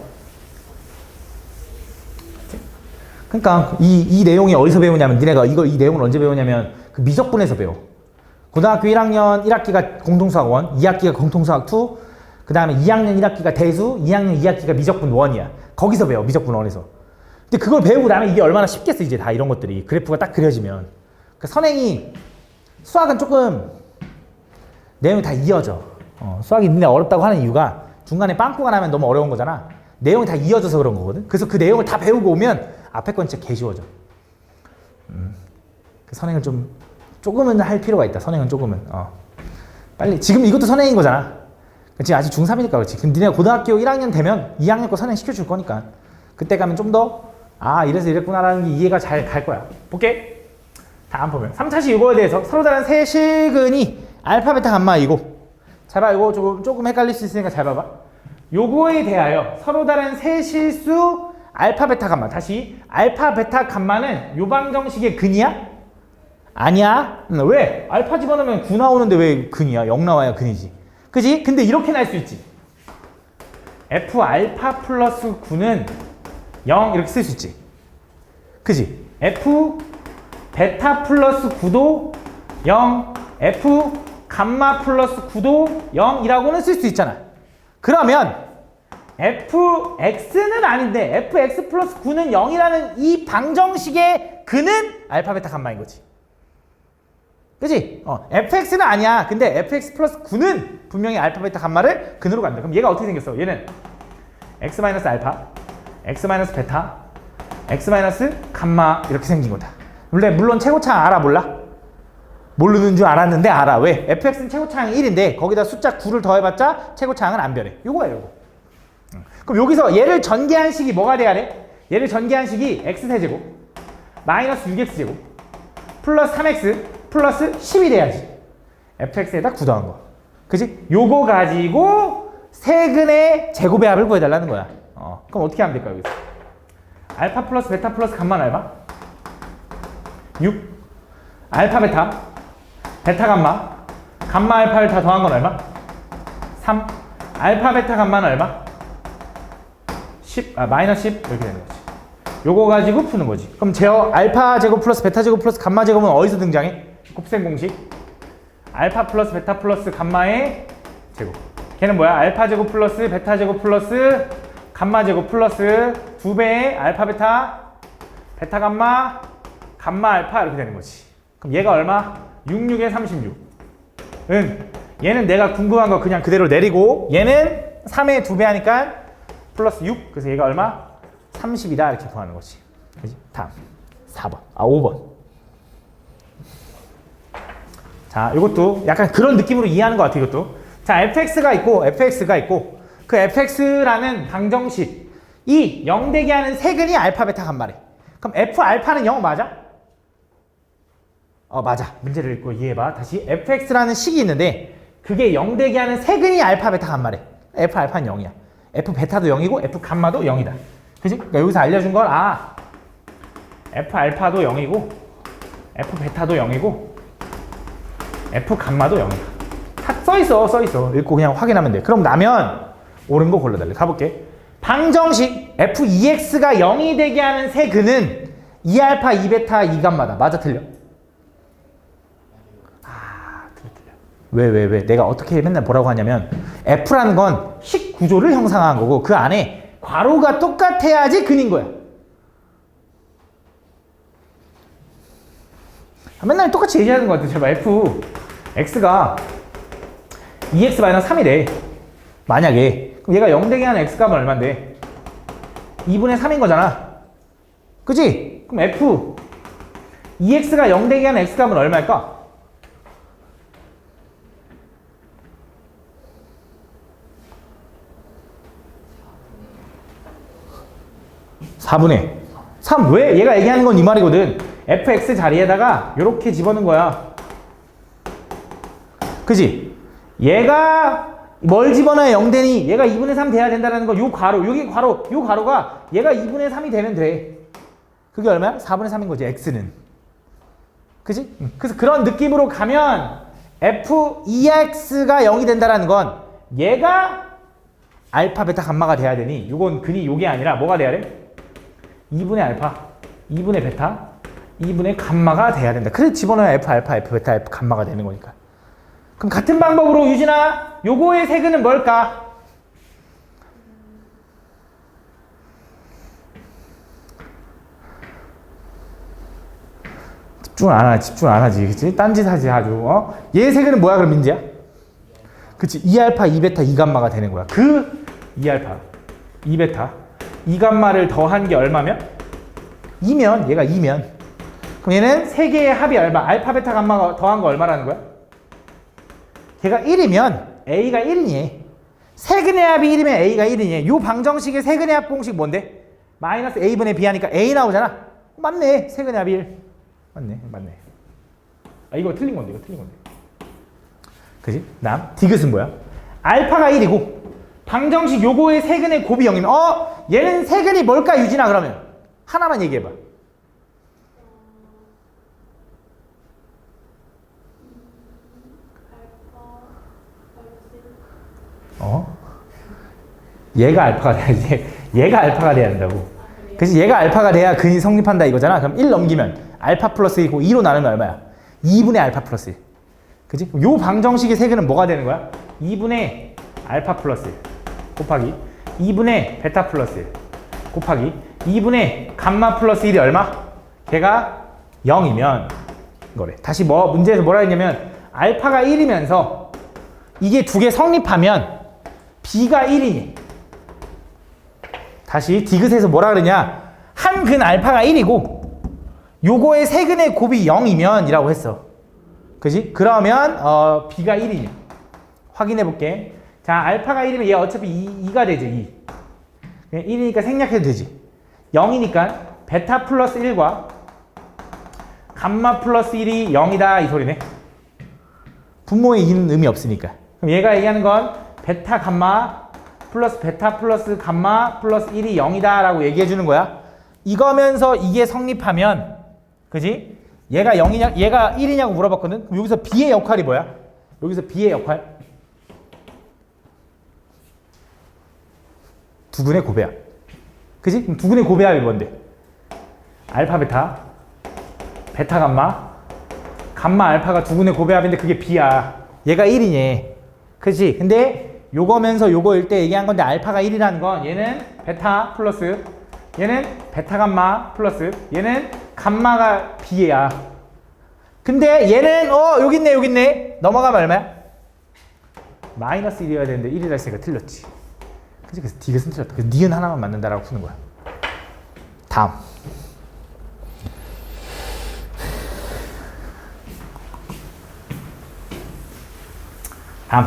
그러니까 이 내용이 어디서 배우냐면 니네가 이 내용을 언제 배우냐면 그 미적분에서 배워. 고등학교 1학년 1학기가 공통수학 1, 2학기가 공통수학 2, 그 다음에 2학년 1학기가 대수, 2학년 2학기가 미적분 1이야. 거기서 배워, 미적분 1에서. 근데 그걸 배우고 나면 이게 얼마나 쉽겠어, 이제 다 이런 것들이. 그래프가 딱 그려지면. 그러니까 선행이, 수학은 조금 내용이 다 이어져. 수학이 니네 어렵다고 하는 이유가 중간에 빵꾸가 나면 너무 어려운 거잖아. 내용이 다 이어져서 그런 거거든. 그래서 그 내용을 다 배우고 오면 앞에 건 진짜 개 쉬워져. 그 선행을 조금은 할 필요가 있다. 선행은 조금은. 빨리. 지금 이것도 선행인 거잖아. 지금 아직 중3이니까 그렇지. 그럼 니네가 고등학교 1학년 되면 2학년 거 선행 시켜줄 거니까. 그때 가면 좀 더, 이래서 이랬구나라는 게 이해가 잘 갈 거야. 볼게. 다음 보면. 3차식 이거에 대해서 서로 다른 세 실근이 알파, 베타, 감마이고. 잘 봐. 이거 조금 헷갈릴 수 있으니까 잘 봐봐. 요거에 대하여 서로 다른 세 실수 알파, 베타, 감마. 다시. 알파, 베타, 감마는 요 방정식의 근이야? 아니야. 왜? 알파 집어넣으면 9 나오는데 왜 근이야? 0 나와야 근이지. 그지? 근데 이렇게 날 수 있지. f 알파 플러스 9는 0 이렇게 쓸 수 있지. 그지? f 베타 플러스 9도 0, f 감마 플러스 9도 0이라고는 쓸 수 있잖아. 그러면 fx는 아닌데 fx 플러스 9는 0이라는 이 방정식의 근은 알파, 베타, 감마인 거지. 그치? fx는 아니야. 근데 fx 플러스 9는 분명히 알파, 베타, 감마를 근으로 간다. 그럼 얘가 어떻게 생겼어? 얘는 x 마이너스 알파, x 마이너스 베타, x 마이너스 감마 이렇게 생긴 거다. 물론 최고차항 알아 몰라? 모르는 줄 알았는데 알아. 왜? fx는 최고차항이 1인데 거기다 숫자 9를 더해봤자 최고차항은 안 변해. 요거야 요거. 그럼 여기서 얘를 전개한 식이 뭐가 돼야 돼? 얘를 전개한 식이 x세제곱 마이너스 6x제곱 플러스 3x 플러스 10이 돼야지. fx에다 9 더한 거. 그치? 요거 가지고 세근의 제곱의 합을 구해달라는 거야. 그럼 어떻게 하면 될까 여기서? 알파 플러스 베타 플러스 감마는 얼마? 6. 알파 베타 베타 감마 감마 알파를 다 더한 건 얼마? 3. 알파 베타 감마는 얼마? 10. 마이너스 10 이렇게 되는 거지. 요거 가지고 푸는 거지. 그럼 알파 제곱 플러스 베타 제곱 플러스 감마 제곱은 어디서 등장해? 곱셈 공식. 알파 플러스 베타 플러스 감마의 제곱. 걔는 뭐야? 알파 제곱 플러스 베타 제곱 플러스 감마 제곱 플러스 2배의 알파 베타 베타 감마 감마 알파 이렇게 되는 거지. 그럼 얘가 얼마? 66에 36. 얘는 내가 궁금한 거 그냥 그대로 내리고 얘는 3의 2배 하니까 플러스 6. 그래서 얘가 얼마? 30이다 이렇게 구하는 거지. 그치? 다음 4번. 5번. 자, 이것도 약간 그런 느낌으로 이해하는 것 같아, 이것도. 자, fx가 있고 그 fx라는 방정식 이 0대기 하는 세근이 알파, 베타, 감마래. 그럼 f 알파는 0 맞아? 맞아. 문제를 읽고 이해해봐. 다시 fx라는 식이 있는데 그게 0 되게 하는 세근이 알파 베타 감마래. f 알파는 0이야. f 베타도 0이고 f 감마도 0이다. 그치? 그러니까 여기서 알려준 건 f 알파도 0이고 f 베타도 0이고 f 감마도 0이다. 다 써있어. 읽고 그냥 확인하면 돼. 그럼 나면 옳은 거 골라달래. 가볼게. 방정식 f2x가 0이 되게 하는 세근은 2알파 2베타 2감마다. 맞아 틀려? 틀려. 왜? 내가 어떻게 맨날 뭐라고 하냐면 f라는 건 식 구조를 형상화한 거고 그 안에 괄호가 똑같아야지 근인 거야. 맨날 똑같이 얘기하는 것 같아. 제발 x가 2x-3이래. 만약에 그럼 얘가 0 되게 하는 x값은 얼만데? 2분의 3인 거잖아. 그치? 그럼 2x가 0 되게 하는 x값은 얼마일까? 4분의 3. 왜? 얘가 얘기하는 건 이 말이거든. fx 자리에다가 이렇게 집어넣은 거야. 그지? 얘가 뭘 집어넣어야 0 되니? 얘가 2분의 3 돼야 된다는 거. 요 괄호, 요 괄호가 얘가 2분의 3이 되면 돼. 그게 얼마야? 4분의 3인 거지, x는. 그지? 그래서 그런 느낌으로 가면 f2x가 0이 된다는 건 얘가 알파, 베타, 감마가 돼야 되니 요건 근이 요게 아니라 뭐가 돼야 돼? 2분의 알파, 2분의 베타, 2분의 감마가 돼야 된다. 그래서 집어넣어야 f 알파, f 베타, f 감마가 되는 거니까. 그럼 같은 방법으로 유진아, 요거의 세근은 뭘까? 집중 안 하지. 그치? 딴짓 하지 아주. 얘의 세근은 뭐야 그럼 민지야? 그치? 2알파, 2베타, 2감마가 되는 거야. 그 2알파, 2베타, 2감마를 더한 게 얼마면? 2면, 얘가 2면. 그럼 얘는 세 개의 합이 얼마? 알파, 베타, 감마가 더한 거 얼마라는 거야? 걔가 1이면 A가 1이니. 세근의 합이 1이면 A가 1이니. 요 방정식의 세근의 합 공식 뭔데? 마이너스 A분의 B 하니까 A 나오잖아. 맞네. 세근의 합이 1. 맞네. 이거 틀린 건데. 그지? 디귿은 뭐야? 알파가 1이고 방정식 요거의 세근의 곱이 0이면 얘는 세근이 뭘까 유진아 그러면? 하나만 얘기해봐. 얘가 알파가 돼야지. 얘가 알파가 돼야 된다고. 그래서 얘가 알파가 돼야 근이 성립한다 이거잖아. 그럼 1 넘기면 알파 플러스 1이고 2로 나누면 얼마야? 2분의 알파 플러스 1. 그치? 요 방정식의 세근은 뭐가 되는 거야? 2분의 알파 플러스 1 곱하기 2분의 베타 플러스 1 곱하기 2분의 감마 플러스 1이 얼마? 걔가 0이면 이거래. 다시 문제에서 뭐라 했냐면 알파가 1이면서 이게 두 개 성립하면 B가 1이니. 다시 디귿에서 뭐라 그러냐? 한 근 알파가 1이고 요거의 세근의 곱이 0이면 이라고 했어. 그지? 그러면 B가 1이냐. 확인해 볼게. 자, 알파가 1이면 얘 어차피 2가 되지. 2. 1이니까 생략해도 되지. 0이니까 베타 플러스 1과 감마 플러스 1이 0이다 이 소리네. 분모의 2는 의미 없으니까. 그럼 얘가 얘기하는 건 베타 감마 플러스 베타 플러스 감마 플러스 1이 0이다 라고 얘기해 주는 거야. 이거면서 이게 성립하면 그지? 얘가 0이냐 얘가 1이냐고 물어봤거든. 그럼 여기서 B의 역할이 뭐야? 여기서 B의 역할 두근의 고배합. 그지? 그럼 두근의 고배합이 뭔데? 알파 베타 베타 감마 감마 알파가 두근의 고배합인데 그게 B야. 얘가 1이니. 그지? 근데 요거면서 요거일 때 얘기한 건데 알파가 1이라는 건 얘는 베타 플러스 얘는 베타 감마 플러스 얘는 감마가 B야. 근데 얘는 여기 있네 넘어가면 얼마야? 마이너스 1이어야 되는데 1이라 했으니까 틀렸지. 그치? 그래서 디귿은 틀렸다. 그래서 니은 하나만 맞는다라고 푸는 거야. 다음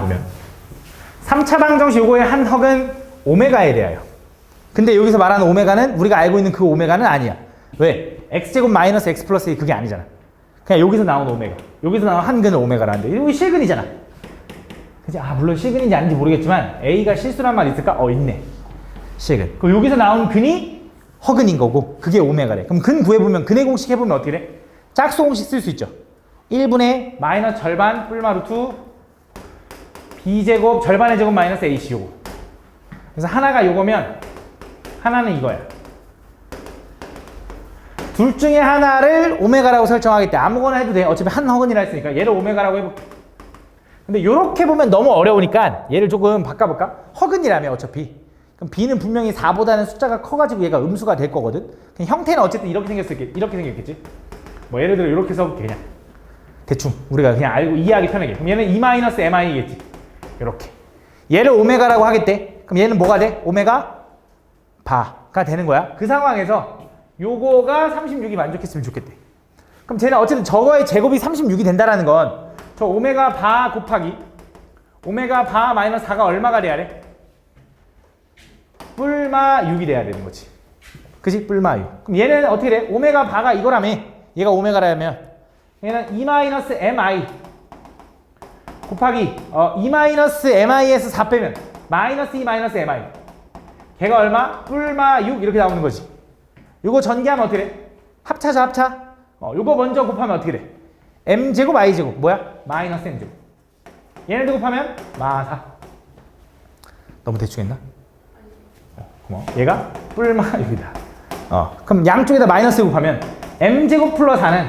보면 3차 방정식 요거의 한 헉은 오메가에 대하여. 근데 여기서 말하는 오메가는 우리가 알고 있는 그 오메가는 아니야. 왜? x제곱 마이너스 x 플러스 1 그게 아니잖아. 그냥 여기서 나온 오메가. 여기서 나온 한 근을 오메가라는데 여기 실근이잖아. 그치? 아 물론 실근인지 아닌지 모르겠지만 A가 실수란 말 있을까? 있네. 실근. 그럼 여기서 나온 근이 허근인 거고 그게 오메가래. 그럼 근 구해보면 근의 공식 해보면 어떻게 돼? 짝수 공식 쓸 수 있죠. 1분의 마이너스 절반 뿔마 루트 B제곱 절반의 제곱 마이너스 AC 요거. 그래서 하나가 요거면 하나는 이거야. 둘 중에 하나를 오메가라고 설정하겠대. 아무거나 해도 돼. 어차피 한 허근이라 했으니까 얘를 오메가라고 해볼게. 근데 요렇게 보면 너무 어려우니까 얘를 조금 바꿔볼까? 허근이라며 어차피. 그럼 B는 분명히 4보다는 숫자가 커가지고 얘가 음수가 될 거거든. 그냥 형태는 어쨌든 이렇게 생겼겠지. 뭐 예를 들어 이렇게 써볼게 그냥. 대충 우리가 그냥 알고 이해하기 편하게. 그럼 얘는 E-MI겠지. 이렇게. 얘를 오메가라고 하겠대. 그럼 얘는 뭐가 돼? 오메가 바가 되는 거야. 그 상황에서 요거가 36이 만족했으면 좋겠대. 그럼 쟤는 어쨌든 저거의 제곱이 36이 된다라는 건 저 오메가 바 곱하기 오메가 바 마이너스 4가 얼마가 돼야 돼? 뿔마 6이 돼야 되는 거지. 그치? 뿔마 6. 그럼 얘는 어떻게 돼? 오메가 바가 이거라며. 얘가 오메가라면 얘는 E-MI 곱하기 E-MI에서 4 빼면 마이너스 E-MI 걔가 얼마? 뿔마 6 이렇게 나오는 거지. 요거 전개하면 어떻게 돼? 합차자 합차. 요거 먼저 곱하면 어떻게 돼? M제곱 I제곱 뭐야? 마이너스 M제곱. 얘네들 곱하면 마4. 너무 대충 했나? 고마워. 얘가 뿔마 6이다. 그럼 양쪽에다 마이너스 곱하면 M제곱 플러스 4는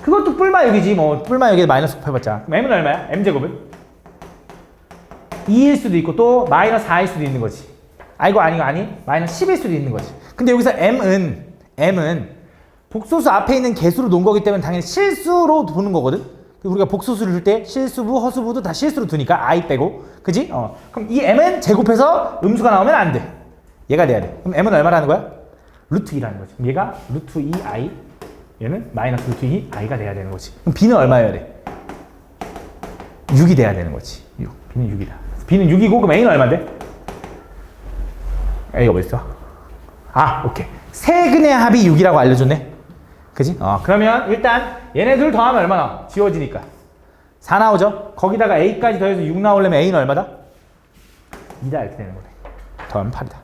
그것도 뿔마 6이지. 뭐 뿔마 6에 마이너스 곱해봤자. 그럼 M은 얼마야? M제곱은? 2일 수도 있고 또 마이너스 4일 수도 있는 거지. 아니 마이너스 10일 수도 있는 거지. 근데 여기서 M은 복소수 앞에 있는 개수로 놓은 거기 때문에 당연히 실수로 두는 거거든. 우리가 복소수를 둘 때 실수부, 허수부도 다 실수로 두니까 I 빼고, 그지? 그럼 이 M은 제곱해서 음수가 나오면 안 돼. 얘가 돼야 돼. 그럼 M은 얼마라는 거야? 루트 2라는 거지. 그럼 얘가 루트 2I, 얘는 마이너스 루트 2I가 돼야 되는 거지. 그럼 B는 얼마여야 돼? 6이 돼야 되는 거지. 6. B는 6이다. B는 6이고 그럼 A는 얼마인데? A가 뭐 있어? 오케이. 세 근의 합이 6이라고 알려줬네. 그지? 그러면 일단 얘네 둘 더하면 얼마 나와? 지워지니까 4 나오죠? 거기다가 A까지 더해서 6 나오려면 A는 얼마다? 2다 이렇게 되는 거네. 더하면 8이다.